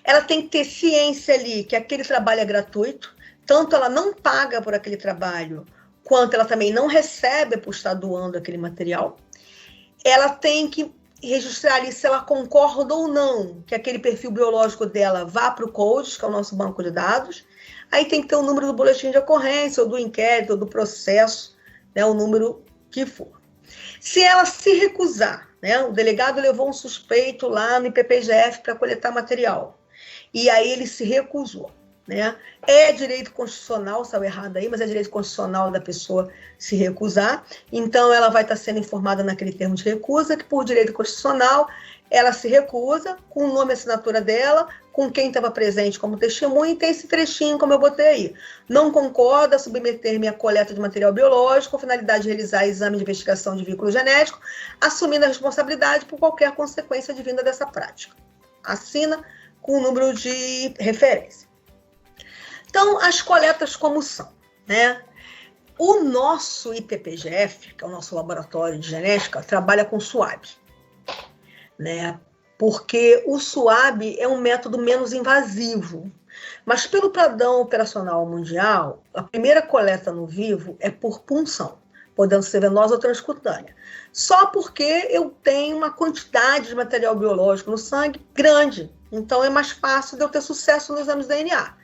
Ela tem que ter ciência ali que aquele trabalho é gratuito, tanto ela não paga por aquele trabalho, quanto ela também não recebe por estar doando aquele material. Ela tem que registrar ali se ela concorda ou não que aquele perfil biológico dela vá para o CODES, que é o nosso banco de dados. Aí tem que ter o número do boletim de ocorrência, ou do inquérito, ou do processo, né, o número que for. Se ela se recusar, né, o delegado levou um suspeito lá no IPPGF para coletar material, e aí ele se recusou, né? É direito constitucional, saiu errado aí, mas é direito constitucional da pessoa se recusar. Então, ela vai estar sendo informada naquele termo de recusa, que por direito constitucional, ela se recusa, com o nome e assinatura dela, com quem estava presente como testemunha, e tem esse trechinho, como eu botei aí. Não concorda submeter-me à coleta de material biológico, com finalidade de realizar exame de investigação de vínculo genético, assumindo a responsabilidade por qualquer consequência advinda dessa prática. Assina com o número de referência. Então, as coletas como são, né? O nosso IPPGF, que é o nosso laboratório de genética, trabalha com SUAB, né? Porque o SUAB é um método menos invasivo. Mas pelo padrão operacional mundial, a primeira coleta no vivo é por punção, podendo ser venosa ou transcutânea. Só porque eu tenho uma quantidade de material biológico no sangue grande. Então, é mais fácil de eu ter sucesso nos exames de DNA.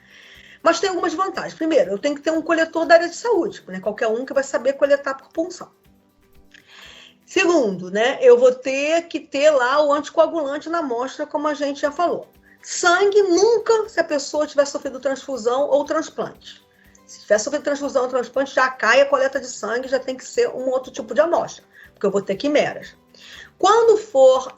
Mas tem algumas vantagens. Primeiro, eu tenho que ter um coletor da área de saúde, né? Qualquer um que vai saber coletar por punção. Segundo, né? Eu vou ter que ter lá o anticoagulante na amostra, como a gente já falou. Sangue nunca, se a pessoa tiver sofrido transfusão ou transplante. Se tiver sofrido transfusão ou transplante, já cai a coleta de sangue, já tem que ser um outro tipo de amostra, porque eu vou ter quimeras. Quando for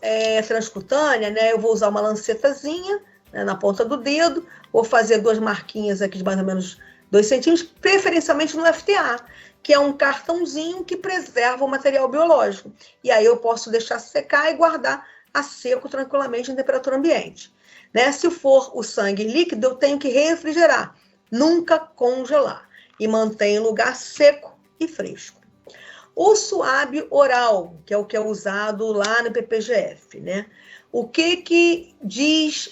transcutânea, né, eu vou usar uma lancetazinha, né, na ponta do dedo, vou fazer 2 marquinhas aqui de mais ou menos 2 centímetros, preferencialmente no FTA, que é um cartãozinho que preserva o material biológico. E aí eu posso deixar secar e guardar a seco tranquilamente em temperatura ambiente. Né? Se for o sangue líquido, eu tenho que refrigerar, nunca congelar, e manter em lugar seco e fresco. O SUAB oral, que é o que é usado lá no PPGF, né? O que diz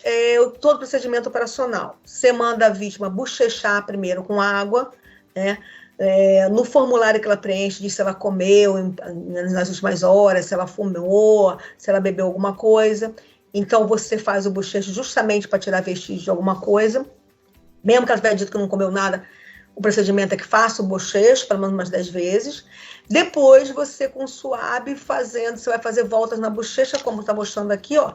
todo o procedimento operacional? Você manda a vítima bochechar primeiro com água, né? No formulário que ela preenche, diz se ela comeu nas últimas horas, se ela fumou, se ela bebeu alguma coisa. Então, você faz o bochecho justamente para tirar vestígio de alguma coisa. Mesmo que ela tiver dito que não comeu nada, o procedimento é que faça o bochecho, pelo menos umas 10 vezes. Depois, você com o SUAB fazendo, você vai fazer voltas na bochecha, como está mostrando aqui, ó,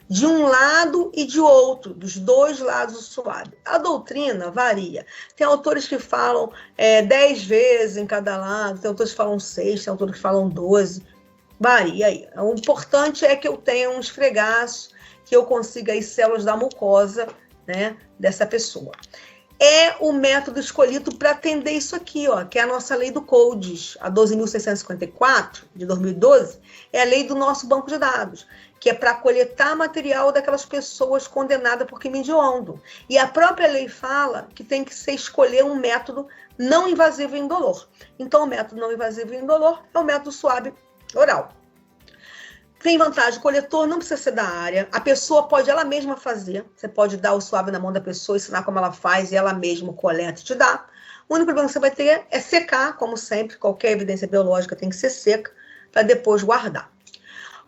de um lado e de outro, dos 2 lados do SUAB. A doutrina varia. Tem autores que falam 10 vezes em cada lado, tem autores que falam 6, tem autores que falam 12. Varia aí. O importante é que eu tenha um esfregaço, que eu consiga aí células da mucosa, né, dessa pessoa. É o método escolhido para atender isso aqui, ó, que é a nossa lei do CODES, a 12.654, de 2012, é a lei do nosso banco de dados, que é para coletar material daquelas pessoas condenadas por crime hediondo. E a própria lei fala que tem que ser escolher um método não invasivo e indolor. Então, o método não invasivo e indolor é o método SUAB oral. tem vantagem, o coletor não precisa ser da área, a pessoa pode ela mesma fazer, você pode dar o suave na mão da pessoa, ensinar como ela faz e ela mesma coleta e te dá. O único problema que você vai ter é secar, como sempre, qualquer evidência biológica tem que ser seca, para depois guardar.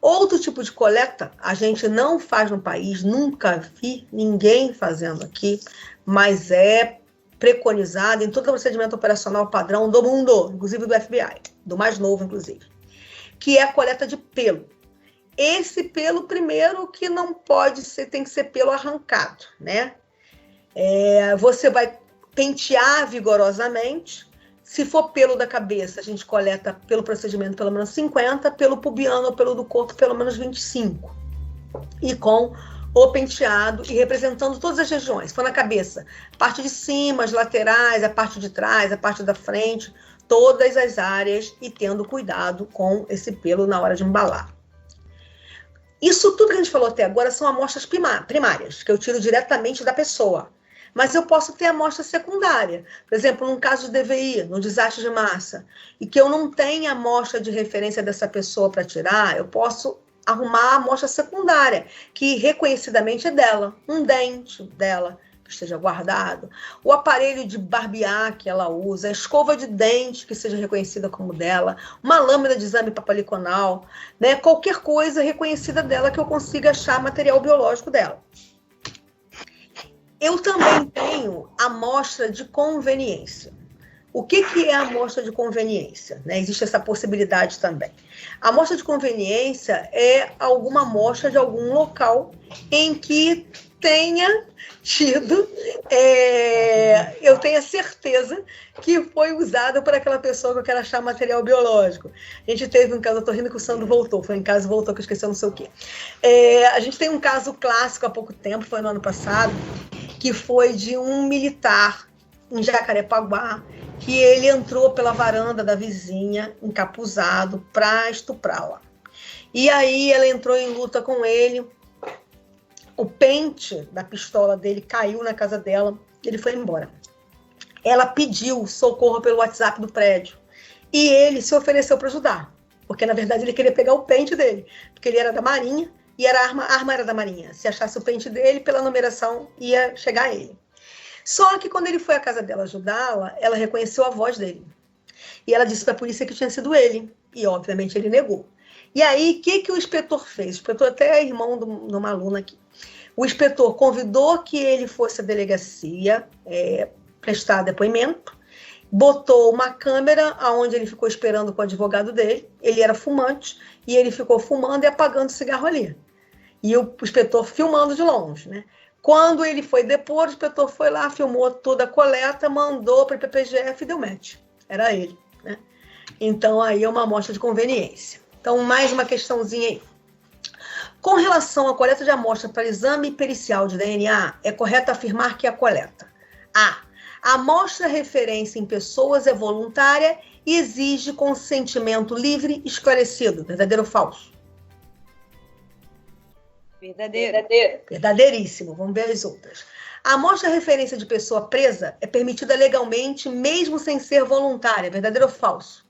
Outro tipo de coleta, a gente não faz no país, nunca vi ninguém fazendo aqui, mas é preconizado em todo o procedimento operacional padrão do mundo, inclusive do FBI, do mais novo, inclusive, que é a coleta de pelo. Esse pelo, primeiro, que não pode ser, tem que ser pelo arrancado, né? Você vai pentear vigorosamente. Se for pelo da cabeça, a gente coleta pelo procedimento pelo menos 50, pelo pubiano ou pelo do corpo pelo menos 25. E com o penteado e representando todas as regiões. Se for na cabeça, parte de cima, as laterais, a parte de trás, a parte da frente, todas as áreas e tendo cuidado com esse pelo na hora de embalar. Isso tudo que a gente falou até agora são amostras primárias, que eu tiro diretamente da pessoa. Mas eu posso ter amostra secundária. Por exemplo, num caso de DVI, no desastre de massa, e que eu não tenha amostra de referência dessa pessoa para tirar, eu posso arrumar a amostra secundária, que reconhecidamente é dela. Um dente dela, que esteja guardado. O aparelho de barbear que ela usa, a escova de dente que seja reconhecida como dela, uma lâmina de exame papaliconal, né? Qualquer coisa reconhecida dela que eu consiga achar material biológico dela. Eu também tenho amostra de conveniência. O que é a amostra de conveniência? Né? Existe essa possibilidade também. A amostra de conveniência é alguma amostra de algum local em que tenha tido, eu tenho a certeza que foi usado por aquela pessoa que eu quero achar material biológico. A gente teve um caso, eu tô rindo que o Sandro voltou, foi em casa voltou que eu esqueci não sei o quê. A gente tem um caso clássico há pouco tempo, foi no ano passado, que foi de um militar em Jacarepaguá, que ele entrou pela varanda da vizinha, encapuzado, para estuprá-la. E aí ela entrou em luta com ele, o pente da pistola dele caiu na casa dela, ele foi embora. Ela pediu socorro pelo WhatsApp do prédio, e ele se ofereceu para ajudar, porque na verdade ele queria pegar o pente dele, porque ele era da Marinha, e a arma era da Marinha. Se achasse o pente dele, pela numeração, ia chegar a ele. Só que quando ele foi à casa dela ajudá-la, ela reconheceu a voz dele. E ela disse para a polícia que tinha sido ele. E, obviamente, ele negou. E aí, o que o inspetor fez? O inspetor até é irmão de uma aluna aqui. O inspetor convidou que ele fosse à delegacia prestar depoimento, botou uma câmera onde ele ficou esperando com o advogado dele. Ele era fumante e ele ficou fumando e apagando o cigarro ali. E o inspetor filmando de longe, né? Quando ele foi depor, o inspetor foi lá, filmou toda a coleta, mandou para o IPPGF e deu match. Era ele, né? Então, aí é uma amostra de conveniência. Então, mais uma questãozinha aí. Com relação à coleta de amostra para exame pericial de DNA, é correto afirmar que a coleta A amostra referência em pessoas é voluntária e exige consentimento livre e esclarecido. Verdadeiro ou falso? Verdadeiro. Verdadeiríssimo. Vamos ver as outras. A amostra referência de pessoa presa é permitida legalmente, mesmo sem ser voluntária. Verdadeiro ou falso?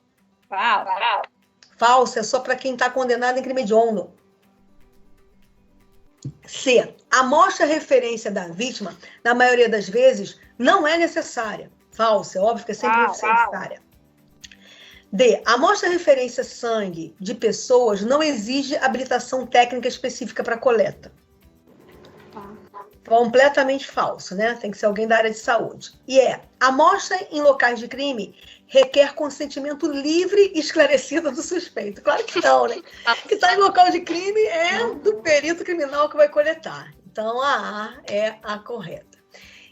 Falso. Falso é só para quem está condenado em crime hediondo. C. A amostra referência da vítima, na maioria das vezes, não é necessária. Falso, é óbvio que é sempre necessária. D. A amostra referência sangue de pessoas não exige habilitação técnica específica para coleta. Completamente falso, né? Tem que ser alguém da área de saúde. E a amostra em locais de crime requer consentimento livre e esclarecido do suspeito. Claro que não, né? Que está em local de crime é do perito criminal que vai coletar. Então, a A é a correta.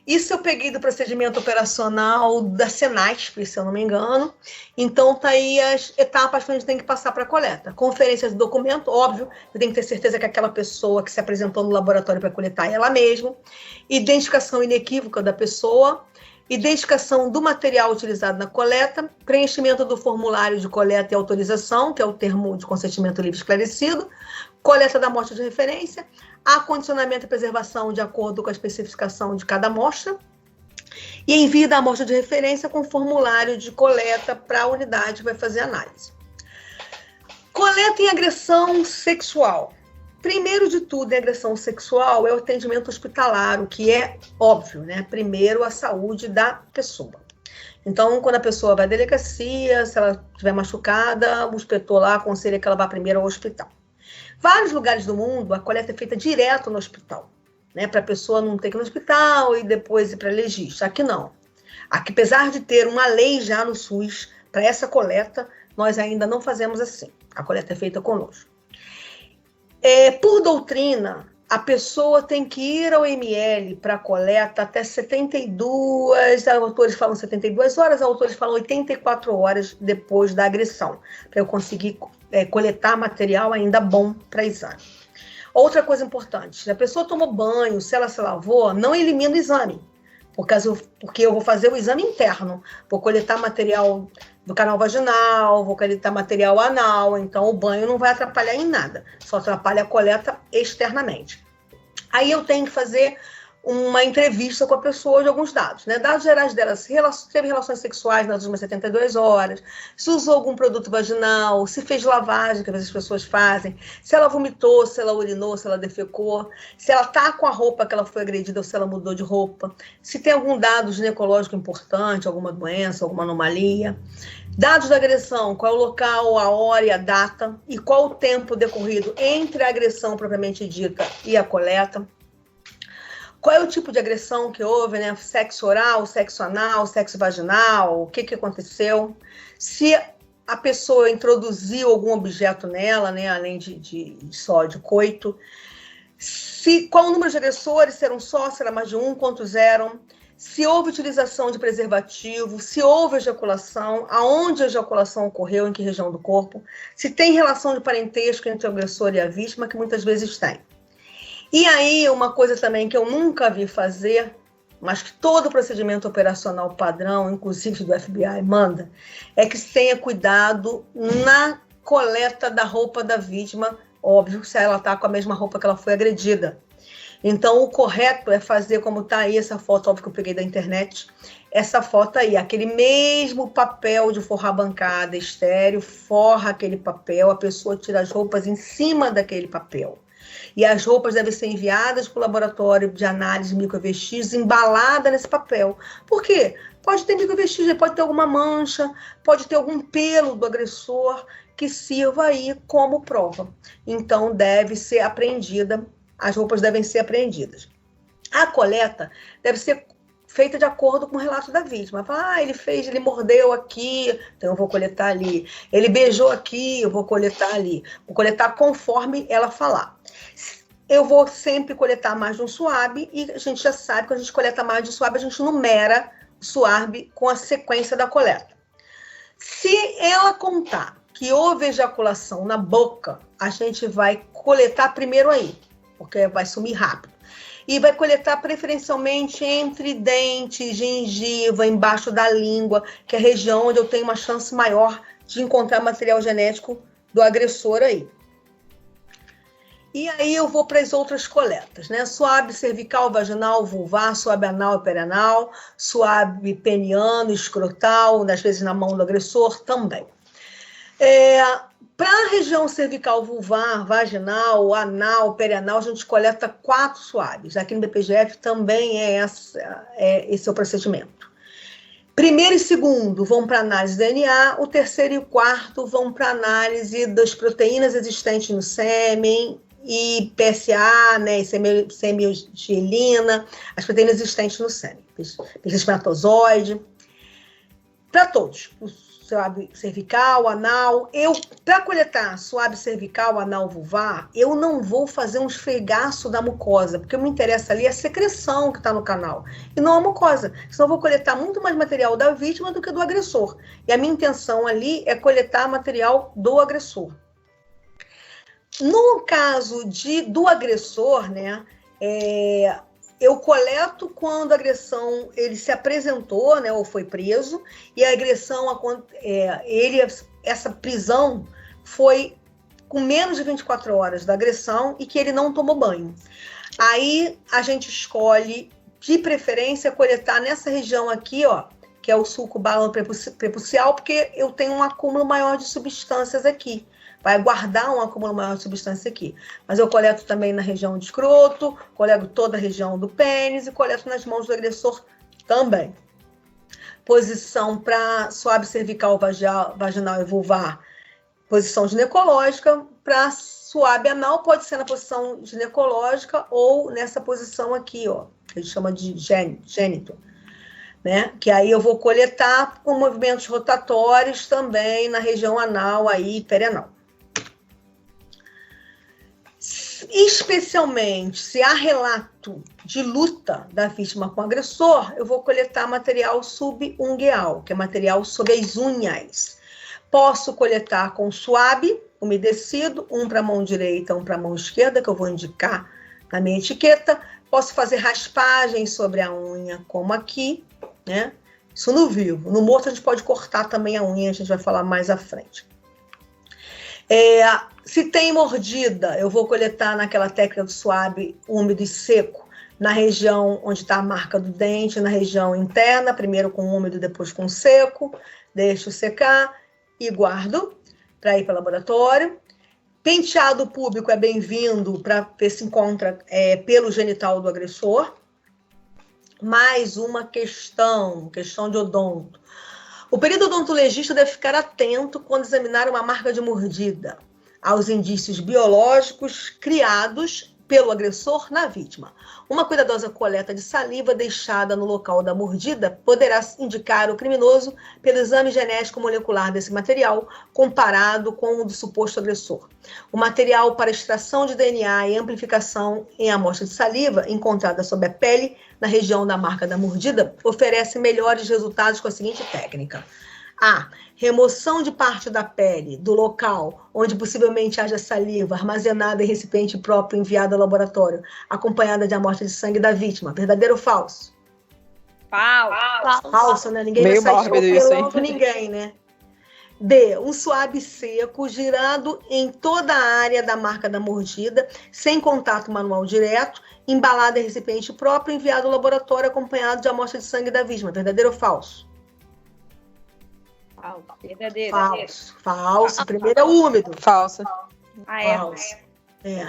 Isso eu peguei do procedimento operacional da Senasp, se eu não me engano. Então, tá aí as etapas que a gente tem que passar para a coleta. Conferência do documento, óbvio, você tem que ter certeza que aquela pessoa que se apresentou no laboratório para coletar é ela mesma. Identificação inequívoca da pessoa. Identificação do material utilizado na coleta. Preenchimento do formulário de coleta e autorização, que é o termo de consentimento livre esclarecido. Coleta da amostra de referência. Acondicionamento e preservação de acordo com a especificação de cada amostra, e envio da amostra de referência com formulário de coleta para a unidade que vai fazer a análise. Coleta em agressão sexual. Primeiro de tudo, em agressão sexual é o atendimento hospitalar, o que é óbvio, né? Primeiro, a saúde da pessoa. Então, quando a pessoa vai à delegacia, se ela estiver machucada, o inspetor lá aconselha que ela vá primeiro ao hospital. Vários lugares do mundo, a coleta é feita direto no hospital, né? Para a pessoa não ter que ir no hospital e depois ir para legista. Aqui não. Aqui, apesar de ter uma lei já no SUS para essa coleta, nós ainda não fazemos assim. A coleta é feita conosco. Por doutrina, a pessoa tem que ir ao ML para a coleta até 72, autores falam 72 horas, autores falam 84 horas depois da agressão, para eu conseguir coletar material ainda bom para exame. Outra coisa importante, se a pessoa tomou banho, se ela se lavou, não elimina o exame, porque eu vou fazer o exame interno, vou coletar material do canal vaginal, vou coletar material anal, então o banho não vai atrapalhar em nada, só atrapalha a coleta externamente. Aí eu tenho que fazer uma entrevista com a pessoa de alguns dados, né? Dados gerais dela, se teve relações sexuais nas últimas 72 horas, se usou algum produto vaginal, se fez lavagem, que às vezes as pessoas fazem, se ela vomitou, se ela urinou, se ela defecou, se ela tá com a roupa que ela foi agredida ou se ela mudou de roupa, se tem algum dado ginecológico importante, alguma doença, alguma anomalia. Dados da agressão, qual é o local, a hora e a data, e qual o tempo decorrido entre a agressão propriamente dita e a coleta. Qual é o tipo de agressão que houve, né? Sexo oral, sexo anal, sexo vaginal, o que aconteceu. Se a pessoa introduziu algum objeto nela, né? Além só de coito. Qual o número de agressores, se eram só, se era mais de um, quantos eram. Se houve utilização de preservativo, se houve ejaculação, aonde a ejaculação ocorreu, em que região do corpo. Se tem relação de parentesco entre o agressor e a vítima, que muitas vezes tem. E aí, uma coisa também que eu nunca vi fazer, mas que todo procedimento operacional padrão, inclusive do FBI, manda, é que se tenha cuidado na coleta da roupa da vítima, óbvio, se ela está com a mesma roupa que ela foi agredida. Então, o correto é fazer como está aí essa foto, óbvio que eu peguei da internet, essa foto aí, aquele mesmo papel de forrar bancada estéreo, forra aquele papel, a pessoa tira as roupas em cima daquele papel. E as roupas devem ser enviadas para o laboratório de análise de microvestígios, embalada nesse papel. Por quê? Pode ter microvestígios, pode ter alguma mancha, pode ter algum pelo do agressor que sirva aí como prova. Então, deve ser apreendida, as roupas devem ser apreendidas. A coleta deve ser feita de acordo com o relato da vítima. Fala, ele mordeu aqui, então eu vou coletar ali. Ele beijou aqui, eu vou coletar ali. Vou coletar conforme ela falar. Eu vou sempre coletar mais de um SUAB e a gente já sabe que quando a gente coleta mais de um SUAB, a gente numera o SUAB com a sequência da coleta. Se ela contar que houve ejaculação na boca, a gente vai coletar primeiro aí, porque vai sumir rápido. E vai coletar preferencialmente entre dente, gengiva, embaixo da língua, que é a região onde eu tenho uma chance maior de encontrar material genético do agressor aí. E aí eu vou para as outras coletas, né? SUAB cervical, vaginal, vulvar, SUAB anal e perianal, SUAB peniano, escrotal, às vezes na mão do agressor também. Para a região cervical, vulvar, vaginal, anal, perianal, a gente coleta 4 SUABs. Aqui no BPGF também esse é o procedimento. Primeiro e segundo vão para análise de DNA, o terceiro e o quarto vão para análise das proteínas existentes no sêmen, e PSA, né, e semiogelina, as proteínas existentes no sêmen, espermatozoide, para todos, o SUAB cervical, anal. Para coletar SUAB cervical, anal, vulvar, eu não vou fazer um esfregaço da mucosa, porque me interessa ali a secreção que está no canal, e não a mucosa, senão eu vou coletar muito mais material da vítima do que do agressor, e a minha intenção ali é coletar material do agressor. No caso do agressor, né, eu coleto quando a agressão ele se apresentou, né, ou foi preso, e a agressão, essa prisão foi com menos de 24 horas da agressão e que ele não tomou banho. Aí a gente escolhe, de preferência, coletar nessa região aqui, ó, que é o sulco bálano prepucial, porque eu tenho um acúmulo maior de substâncias aqui. Vai guardar um acúmulo maior de substância aqui. Mas eu coleto também na região do escroto, coleto toda a região do pênis e coleto nas mãos do agressor também. Posição para suave cervical, vaginal e vulvar, posição ginecológica. Para suave anal, pode ser na posição ginecológica ou nessa posição aqui, ó, que a gente chama de gênito, né? Que aí eu vou coletar com movimentos rotatórios também na região anal aí, perianal. Especialmente se há relato de luta da vítima com o agressor, eu vou coletar material subungueal, que é material sob as unhas. Posso coletar com suave, umedecido, um para a mão direita, um para a mão esquerda, que eu vou indicar na minha etiqueta. Posso fazer raspagem sobre a unha, como aqui, né? Isso no vivo. No morto a gente pode cortar também a unha, a gente vai falar mais à frente. Se tem mordida, eu vou coletar naquela técnica do suave, úmido e seco, na região onde está a marca do dente, na região interna, primeiro com úmido, depois com seco, deixo secar e guardo para ir para o laboratório. Penteado púbico é bem-vindo para ver se encontra pelo genital do agressor. Mais uma questão de odonto. O periodontologista deve ficar atento quando examinar uma marca de mordida aos indícios biológicos criados pelo agressor na vítima. Uma cuidadosa coleta de saliva deixada no local da mordida poderá indicar o criminoso pelo exame genético molecular desse material comparado com o do suposto agressor. O material para extração de DNA e amplificação em amostra de saliva encontrada sob a pele na região da marca da mordida oferece melhores resultados com a seguinte técnica. A. Remoção de parte da pele do local onde possivelmente haja saliva armazenada em recipiente próprio enviado ao laboratório, acompanhada de amostra de sangue da vítima. Verdadeiro ou falso? Falso, né? Ninguém meio vai sair mórbido ninguém, né? B. Um suave seco girado em toda a área da marca da mordida, sem contato manual direto, embalado em recipiente próprio, enviado ao laboratório, acompanhado de amostra de sangue da vítima. Verdadeiro ou falso? Verdadeiro. Falso. Primeiro é úmido. Falsa. Falso.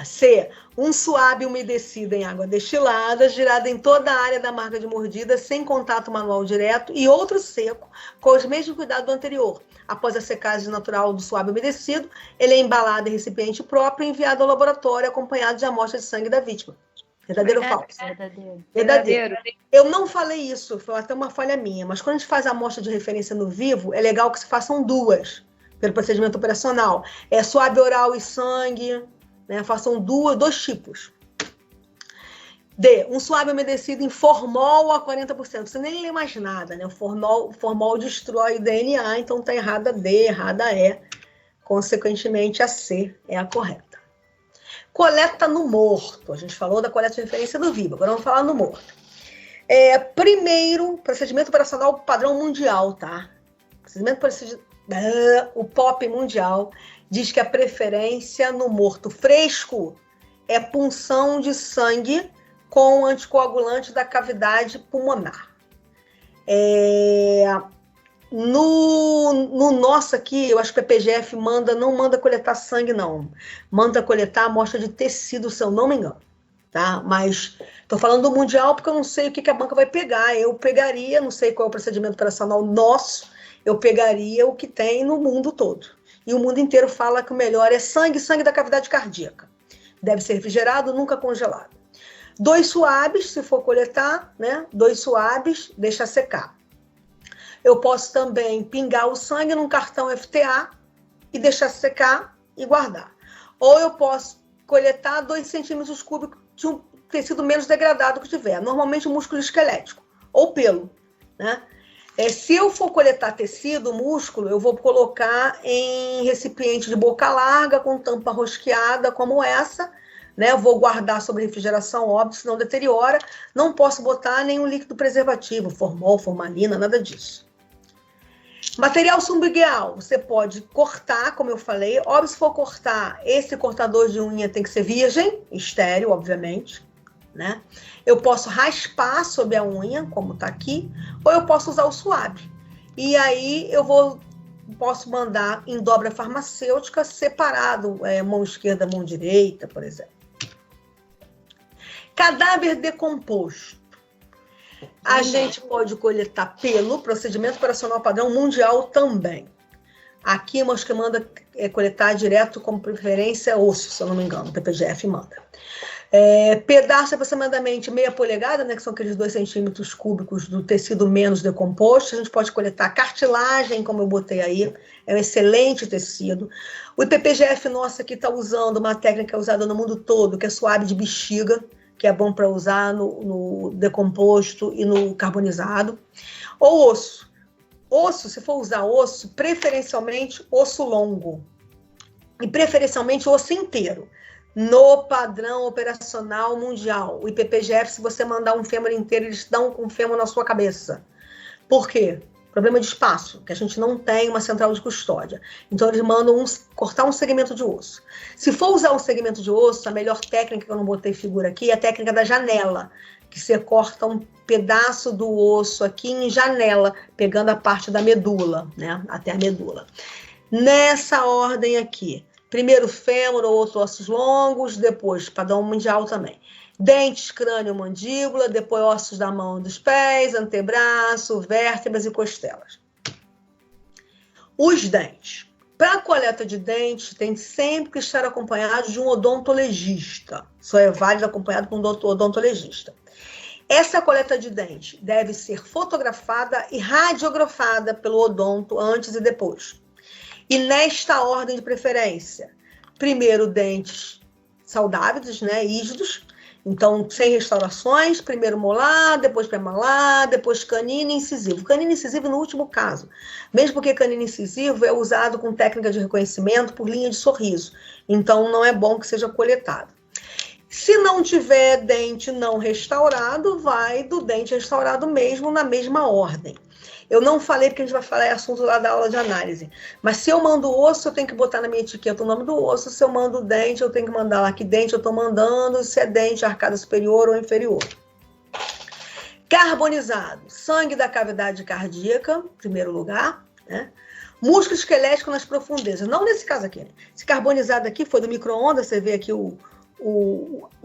C. Um suave umedecido em água destilada, girado em toda a área da marca de mordida, sem contato manual direto, e outro seco, com os mesmos cuidados do anterior. Após a secagem natural do suave umedecido, ele é embalado em recipiente próprio e enviado ao laboratório, acompanhado de amostra de sangue da vítima. Verdadeiro ou falso? Verdadeiro. Eu não falei isso, foi até uma falha minha, mas quando a gente faz a amostra de referência no vivo, é legal que se façam duas, pelo procedimento operacional. É suave oral e sangue, né? Façam dois tipos. D. Um suave umedecido em formol a 40%. Você nem lê mais nada, né? O formol destrói o DNA, então tá errada D, errada E. Consequentemente, a C é a correta. Coleta no morto. A gente falou da coleta de referência do vivo, agora vamos falar no morto. Primeiro, procedimento operacional padrão mundial, tá? O POP mundial diz que a preferência no morto fresco é punção de sangue com anticoagulante da cavidade pulmonar. No nosso aqui, eu acho que a PGF não manda coletar sangue, não. Manda coletar amostra de tecido, se eu não me engano. Tá? Mas estou falando do mundial porque eu não sei o que a banca vai pegar. Eu pegaria, não sei qual é o procedimento operacional nosso, eu pegaria o que tem no mundo todo. E o mundo inteiro fala que o melhor é sangue da cavidade cardíaca. Deve ser refrigerado, nunca congelado. 2 suaves, se for coletar, né? 2 suaves, deixa secar. Eu posso também pingar o sangue num cartão FTA e deixar secar e guardar. Ou eu posso coletar 2 centímetros cúbicos de um tecido menos degradado que tiver. Normalmente músculo esquelético ou pelo, né? Se eu for coletar tecido, músculo, eu vou colocar em recipiente de boca larga, com tampa rosqueada como essa, né? Eu vou guardar sobre refrigeração, óbvio, senão deteriora. Não posso botar nenhum líquido preservativo, formol, formalina, nada disso. Material subungueal, você pode cortar, como eu falei. Óbvio, se for cortar, esse cortador de unha tem que ser virgem, estéril, obviamente, né? Eu posso raspar sobre a unha, como está aqui, ou eu posso usar o suave. E aí eu posso mandar em dobra farmacêutica separado, mão esquerda, mão direita, por exemplo. Cadáver decomposto. A gente pode coletar pelo procedimento operacional padrão mundial também. Aqui, nós que manda coletar direto como preferência osso, se eu não me engano, o PPGF manda. Pedaço aproximadamente meia polegada, né, que são aqueles 2 centímetros cúbicos do tecido menos decomposto. A gente pode coletar cartilagem, como eu botei aí, é um excelente tecido. O PPGF nosso aqui está usando uma técnica usada no mundo todo, que é suave de bexiga, que é bom para usar no decomposto e no carbonizado. Ou osso. Osso, se for usar osso, preferencialmente osso longo. E preferencialmente osso inteiro. No padrão operacional mundial. O IPPGF, se você mandar um fêmur inteiro, eles dão com o fêmur na sua cabeça. Por quê? Problema de espaço, que a gente não tem uma central de custódia. Então, eles mandam cortar um segmento de osso. Se for usar um segmento de osso, a melhor técnica, que eu não botei figura aqui, é a técnica da janela, que você corta um pedaço do osso aqui em janela, pegando a parte da medula, né? Até a medula. Nessa ordem aqui. Primeiro fêmur ou outros ossos longos, depois padrão mundial também. Dentes, crânio, mandíbula, depois ossos da mão e dos pés, antebraço, vértebras e costelas. Os dentes. Para a coleta de dentes, tem sempre que estar acompanhado de um odontologista. Só é válido acompanhado com um odontologista. Essa coleta de dente deve ser fotografada e radiografada pelo odonto antes e depois. E nesta ordem de preferência. Primeiro, dentes saudáveis, né, rígidos. Então, sem restaurações. Primeiro molar, depois pré-molar, depois canino e incisivo. Canino e incisivo no último caso. Mesmo porque canino e incisivo é usado com técnica de reconhecimento por linha de sorriso. Então, não é bom que seja coletado. Se não tiver dente não restaurado, vai do dente restaurado mesmo, na mesma ordem. Eu não falei porque a gente vai falar assunto lá da aula de análise. Mas se eu mando o osso, eu tenho que botar na minha etiqueta o nome do osso. Se eu mando o dente, eu tenho que mandar lá que dente eu estou mandando, se é dente, arcada superior ou inferior. Carbonizado. Sangue da cavidade cardíaca, em primeiro lugar, né? Músculo esquelético nas profundezas. Não nesse caso aqui, né? Esse carbonizado aqui foi do micro-ondas, você vê aqui o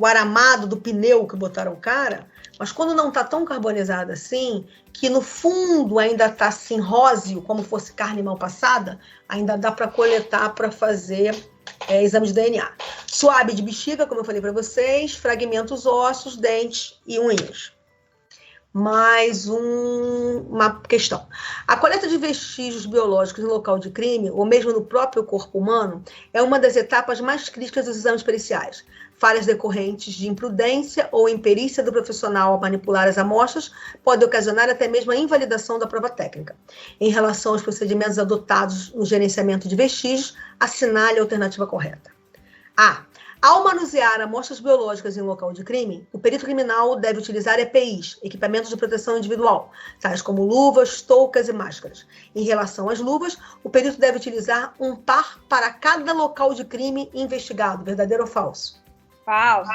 aramado do pneu que botaram o cara, mas quando não está tão carbonizado assim, que no fundo ainda está assim róseo, como fosse carne mal passada, ainda dá para coletar para fazer exame de DNA. Suave de bexiga, como eu falei para vocês, fragmentos ósseos, dentes e unhas. Mais uma questão. A coleta de vestígios biológicos no local de crime, ou mesmo no próprio corpo humano, é uma das etapas mais críticas dos exames periciais. Falhas decorrentes de imprudência ou imperícia do profissional ao manipular as amostras podem ocasionar até mesmo a invalidação da prova técnica. Em relação aos procedimentos adotados no gerenciamento de vestígios, assinale a alternativa correta. A. Ao manusear amostras biológicas em local de crime, o perito criminal deve utilizar EPIs, equipamentos de proteção individual, tais como luvas, toucas e máscaras. Em relação às luvas, o perito deve utilizar um par para cada local de crime investigado. Verdadeiro ou falso? Falso.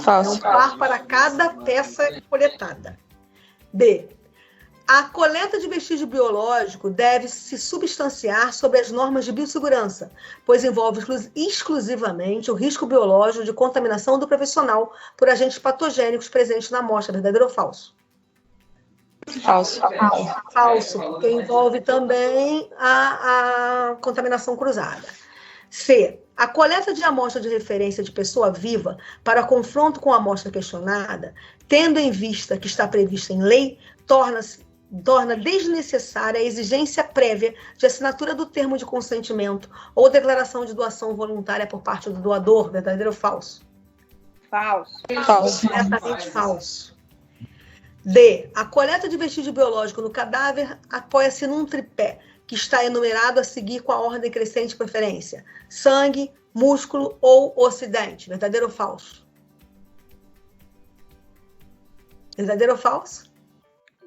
Falso. É um par para cada peça coletada. B. A coleta de vestígio biológico deve se substanciar sobre as normas de biossegurança, pois envolve exclusivamente o risco biológico de contaminação do profissional por agentes patogênicos presentes na amostra. Verdadeiro ou falso? Falso. Falso, porque envolve também a contaminação cruzada. C. A coleta de amostra de referência de pessoa viva para confronto com a amostra questionada, tendo em vista que está prevista em lei, torna desnecessária a exigência prévia de assinatura do termo de consentimento ou declaração de doação voluntária por parte do doador. Verdadeiro ou falso? Falso. Falso. Completamente falso. D. A coleta de vestígio biológico no cadáver apoia-se num tripé que está enumerado a seguir com a ordem crescente de preferência: sangue, músculo ou ocidente. Verdadeiro ou falso? Verdadeiro ou falso?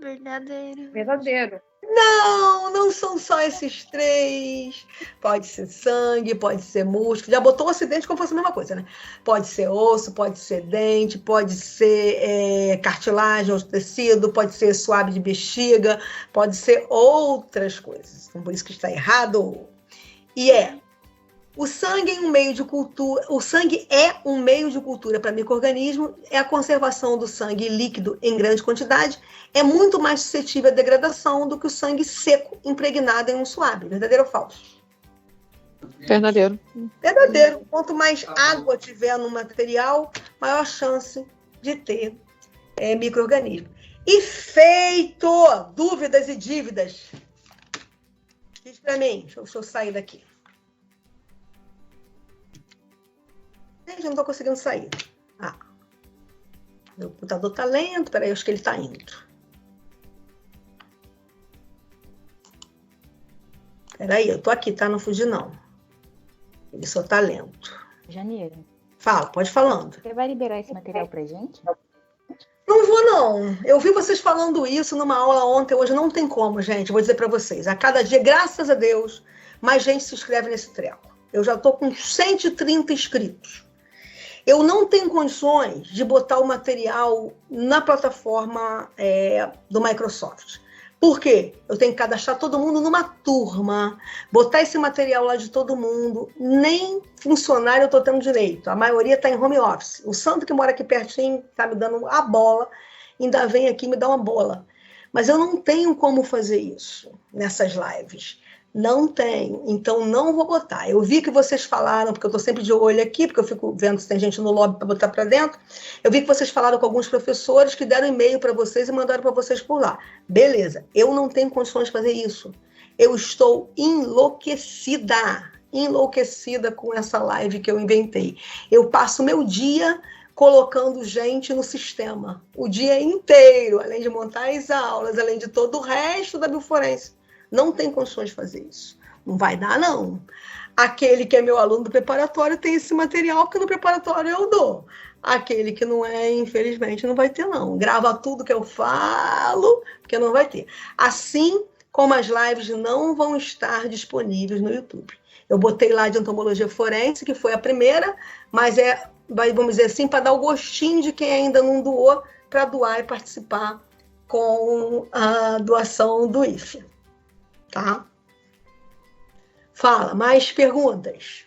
Verdadeiro. Verdadeiro. Não, não são só esses três. Pode ser sangue, pode ser músculo. Já botou o acidente como se fosse a mesma coisa, né? Pode ser osso, pode ser dente, pode ser cartilagem ou tecido, pode ser suave de bexiga, pode ser outras coisas. Então, por isso que está errado. E o sangue é um meio de cultura. O sangue é um meio de cultura para micro-organismo. É a conservação do sangue líquido em grande quantidade. É muito mais suscetível à degradação do que o sangue seco impregnado em um suave. Verdadeiro ou falso? Verdadeiro. Verdadeiro. Quanto mais água tiver no material, maior chance de ter micro-organismo. E feito! Dúvidas e dívidas. Diz para mim. Deixa eu sair daqui. Gente, eu não estou conseguindo sair. Meu computador está lento. Peraí, acho que ele está indo. Peraí, eu estou aqui, tá? Não fugi, não. Ele só está lento. Janeiro. Fala, pode falando. Você vai liberar esse material pra gente? Não vou, não. Eu vi vocês falando isso numa aula ontem, hoje não tem como, gente. Vou dizer para vocês. A cada dia, graças a Deus, mais gente se inscreve nesse treco. Eu já estou com 130 inscritos. Eu não tenho condições de botar o material na plataforma do Microsoft. Por quê? Eu tenho que cadastrar todo mundo numa turma, botar esse material lá de todo mundo. Nem funcionário eu estou tendo direito. A maioria está em home office. O santo que mora aqui pertinho está me dando a bola, ainda vem aqui me dar uma bola. Mas eu não tenho como fazer isso nessas lives. Não tenho, então não vou botar. Eu vi que vocês falaram, porque eu estou sempre de olho aqui, porque eu fico vendo se tem gente no lobby para botar para dentro. Eu vi que vocês falaram com alguns professores que deram e-mail para vocês e mandaram para vocês por lá. Beleza, eu não tenho condições de fazer isso. Eu estou enlouquecida com essa live que eu inventei. Eu passo meu dia colocando gente no sistema, o dia inteiro, além de montar as aulas, além de todo o resto da bioforense. Não tem condições de fazer isso. Não vai dar, não. Aquele que é meu aluno do preparatório tem esse material, porque no preparatório eu dou. Aquele que não é, infelizmente, não vai ter, não. Grava tudo que eu falo, porque não vai ter. Assim como as lives não vão estar disponíveis no YouTube. Eu botei lá de entomologia forense, que foi a primeira, mas vamos dizer assim, para dar o gostinho de quem ainda não doou, para doar e participar com a doação do IFE. Tá? Fala, mais perguntas?